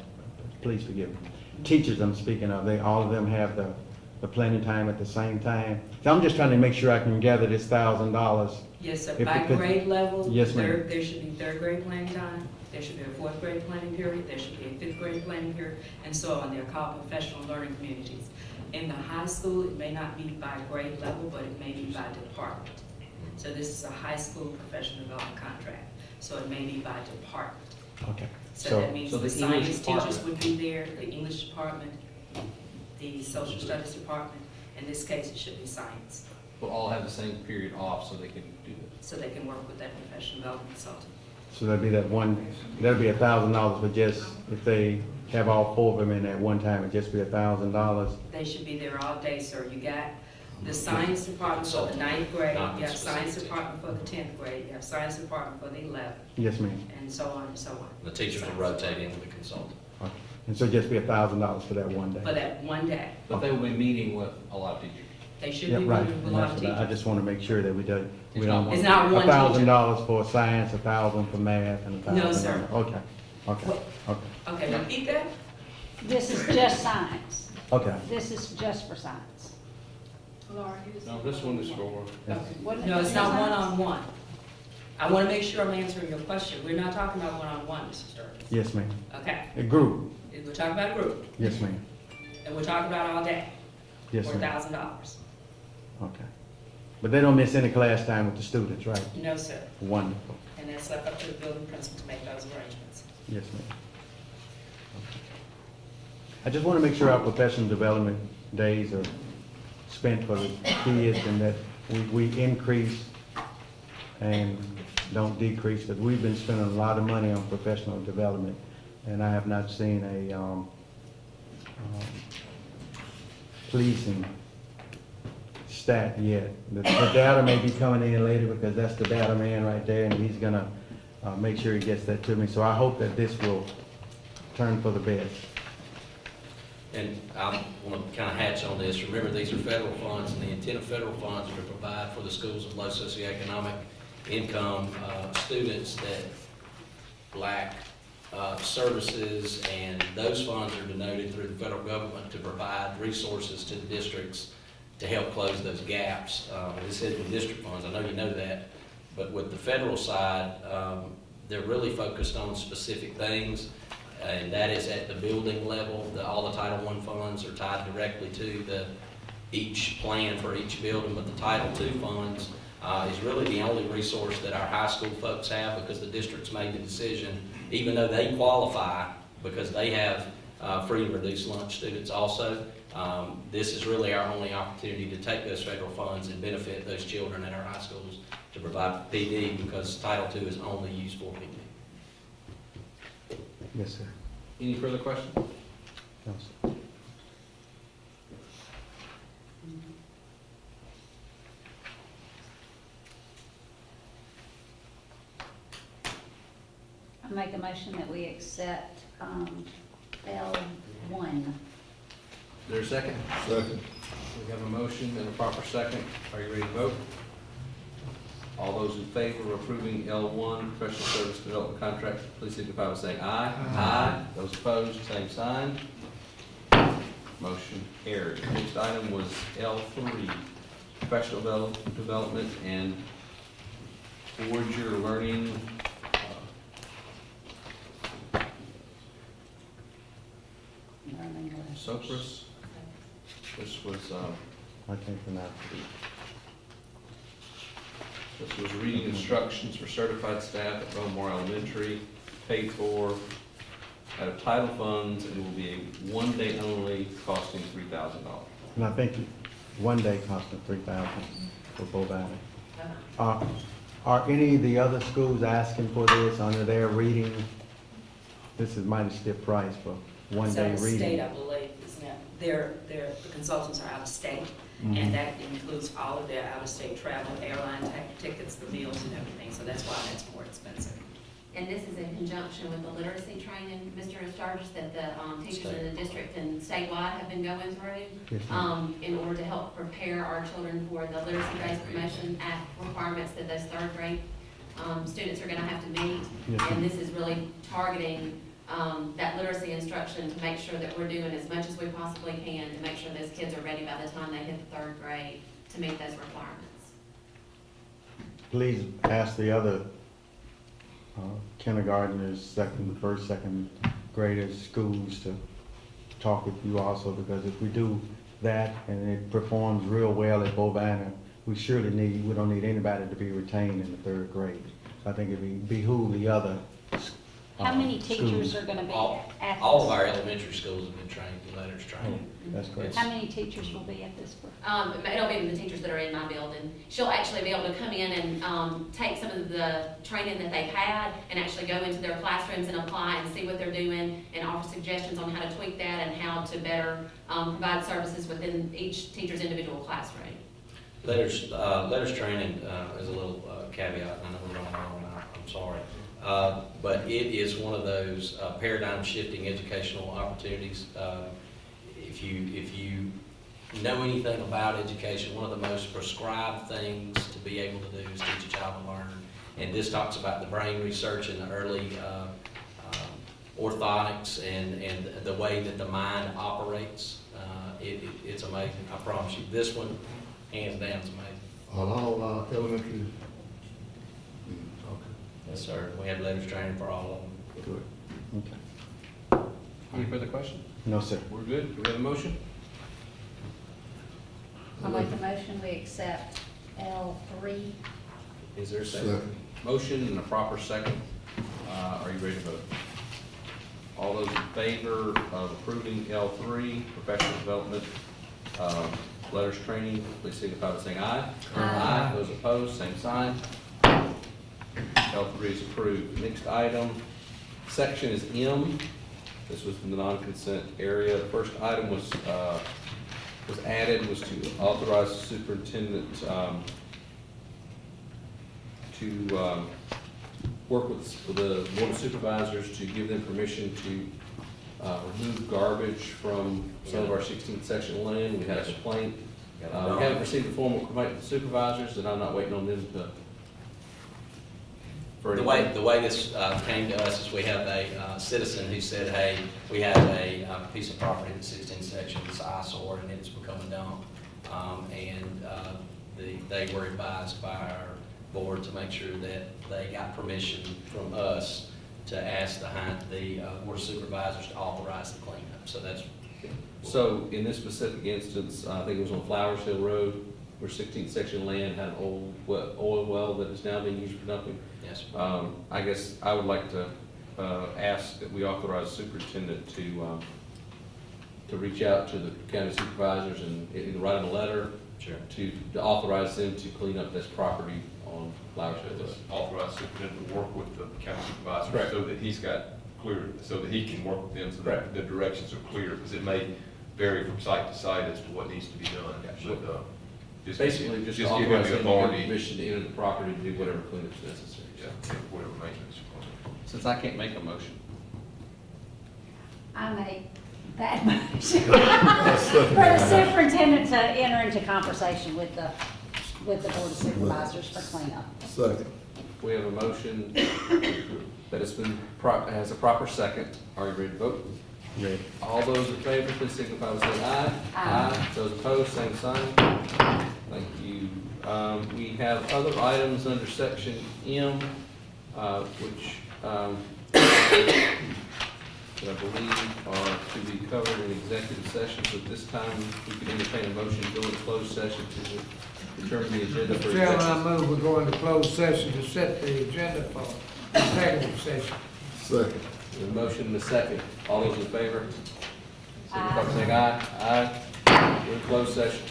Please forgive me. Teachers I'm speaking of, all of them have the planning time at the same time? So I'm just trying to make sure I can gather this $1,000. Yes, sir. If By it could- grade level, Yes, ma'am. there should be third grade planning time, there should be a fourth grade planning period, there should be a fifth grade planning period, and so on. They're called professional learning communities. In the high school, it may not be by grade level, but it may be by department. So this is a high school professional development contract, so it may be by department. Okay. So that means So the the English science teachers department- would be there, the English department, the social studies department. In this case, it should be science, Will all have the same period off so they can do it. so they can work with that professional development consultant. So that'd be that'd be $1,000 for just, if they have all four of them in at one time, it'd just be $1,000. They should be there all day, sir. You got the science department for the 9th grade, you have science department for the 10th grade, you have science department for the 11th, Yes, ma'am. and so on and so on. The teachers will rotate in with the consultant. Okay. And so it'd just be $1,000 for that one day? For that one day. But they will be meeting with a lot of teachers. They should Yeah, be right. moving with a And lot that's of what I teachers. just want to make sure that we don't. It's not It's not one $1,000 for science, 1,000 for math, and 1,000. No, sir. Okay, okay, What? okay, Okay, repeat that? This is just science. okay. This is just for science. Laura, who's- No, this one is for, Yes. Wasn't it No, it's just not science? one-on-one. I want to make sure I'm answering your question. We're not talking about one-on-one, Mr. Sturgis. Yes, ma'am. Okay, A group? we're talking about a group, Yes, ma'am. and we're talking about all day, Yes, for ma'am. $1,000. Okay. But they don't miss any class time with the students, right? No, sir. Wonderful. And that's left up to the building principal to make those arrangements. Yes, ma'am. Okay. I just want to make sure our professional development days are spent for the kids and that we increase and don't decrease, because we've been spending a lot of money on professional development, and I have not seen a pleasing stat yet. The data may be coming in later because that's the data man right there, and he's gonna make sure he gets that to me. So I hope that this will turn for the best. And I want to kind of hatch on this. Remember, these are federal funds, and the intent of federal funds are to provide for the schools of low socioeconomic income students that lack services, and those funds are denoted through the federal government to provide resources to the districts to help close those gaps. This is with district funds, I know you know that, but with the federal side, they're really focused on specific things, and that is at the building level. All the Title I funds are tied directly to each plan for each building, but the Title II funds is really the only resource that our high school folks have, because the districts made the decision, even though they qualify, because they have free and reduced lunch students also. This is really our only opportunity to take those federal funds and benefit those children at our high schools to provide PD, because Title II is only used for PD. Yes, sir. any further questions? No, sir. I make a motion that we accept L1. Is there a second? Second. We have a motion and a proper second. Are you ready to vote? All those in favor of approving L1 professional service development contract, please signify by saying aye. Aye. Those opposed, same sign. Motion carried. Next item was L3, professional development and Voyager Learning, Sopris. This was, I can't pronounce this was reading instructions for certified staff at Belmore Elementary, paid for out of title funds, and will be a one-day only, costing $3,000. And I think one day costing $3,000 for Bovada. Are any of the other schools asking for this under their reading? This is mighty stiff price for one day So the reading. state, I believe, is now, the consultants are out of state, Mhm. and that includes all of their out-of-state travel, airline tickets, the meals and everything, so that's why that's more expensive. And this is in conjunction with the literacy training, Mr. Sturgis, that the teachers in the district and statewide have been going through Yes, ma'am. in order to help prepare our children for the literacy-based promotion act requirements that those third grade students are going to have to meet. Yes, And ma'am. this is really targeting that literacy instruction to make sure that we're doing as much as we possibly can to make sure those kids are ready by the time they hit the third grade to meet those requirements. Please ask the other kindergartners, first, second graders, schools to talk with you also, because if we do that and it performs real well at Bovana, we don't need anybody to be retained in the third grade. So I think it'd behoove the other How many teachers schools. are gonna be All at this? all of our elementary schools have been trained, the letters training. That's great. How many teachers will be at this? It'll be the teachers that are in my building. She'll actually be able to come in and take some of the training that they've had and actually go into their classrooms and apply and see what they're doing and offer suggestions on how to tweak that and how to better provide services within each teacher's individual classroom. Letters training is a little caveat, I know we're running long, I'm sorry. But it is one of those paradigm shifting educational opportunities. If you know anything about education, one of the most prescribed things to be able to do is teach a child to learn. And this talks about the brain research and the early orthotics and the way that the mind operates. It's amazing, I promise you. This one, hands down, is amazing. All elementary. Yes, sir. We have letters training for all of them. Good. Okay. Any further questions? No, sir. We're good? Do we have a motion? I'll make the motion, we accept L3. Is there a second? Second. Motion and a proper second. Are you ready to vote? All those in favor of approving L3, professional development, letters training, please signify by saying aye. Aye. Those opposed, same sign. L3 is approved. Next item, section is M. This was in the non-consent area. The first item was added was to authorize the superintendent to work with the board of supervisors to give them permission to remove garbage from some of our 16th section land. We had a complaint. We haven't received a formal complaint from the supervisors, and I'm not waiting on them to. The way this came to us is we have a citizen who said, hey, we have a piece of property in 16 sections, it's eyesore, and it's become a dump. They were advised by our board to make sure that they got permission from us to ask the board of supervisors to authorize the cleanup. So that's. So in this specific instance, I think it was on Flowers Hill Road, where 16th section land had an old oil well that is now being used for dumping. Yes. I guess I would like to ask that we authorize the superintendent to reach out to the county supervisors and either write them a letter. Sure. To authorize them to clean up this property on Flowers Hill Road. Authorize superintendent to work with the county supervisor. Correct. So that he's got clear, so that he can work with them, so that Correct. the directions are clear, because it may vary from site to site as to what needs to be done. Sure. But, Basically, just give him authorize the them to give authority. permission to enter the property to do whatever cleanups necessary. Yeah, whatever maintenance. Since I can't make a motion. I make that motion for the superintendent to enter into conversation with the board of supervisors for cleanup. Second. We have a motion that has been, has a proper second. Are you ready to vote? Ready. All those in favor, please signify by saying aye. Aye. Those opposed, same sign. Thank you. We have other items under section M, which that I believe are to be covered in executive session. So at this time, we could entertain a motion to go into closed session to determine the agenda for Mr. Chairman, I executive. move we go into closed session to set the agenda for executive session. Second. The motion and a second. All those in favor? Signify by saying aye. Aye. We're in closed session.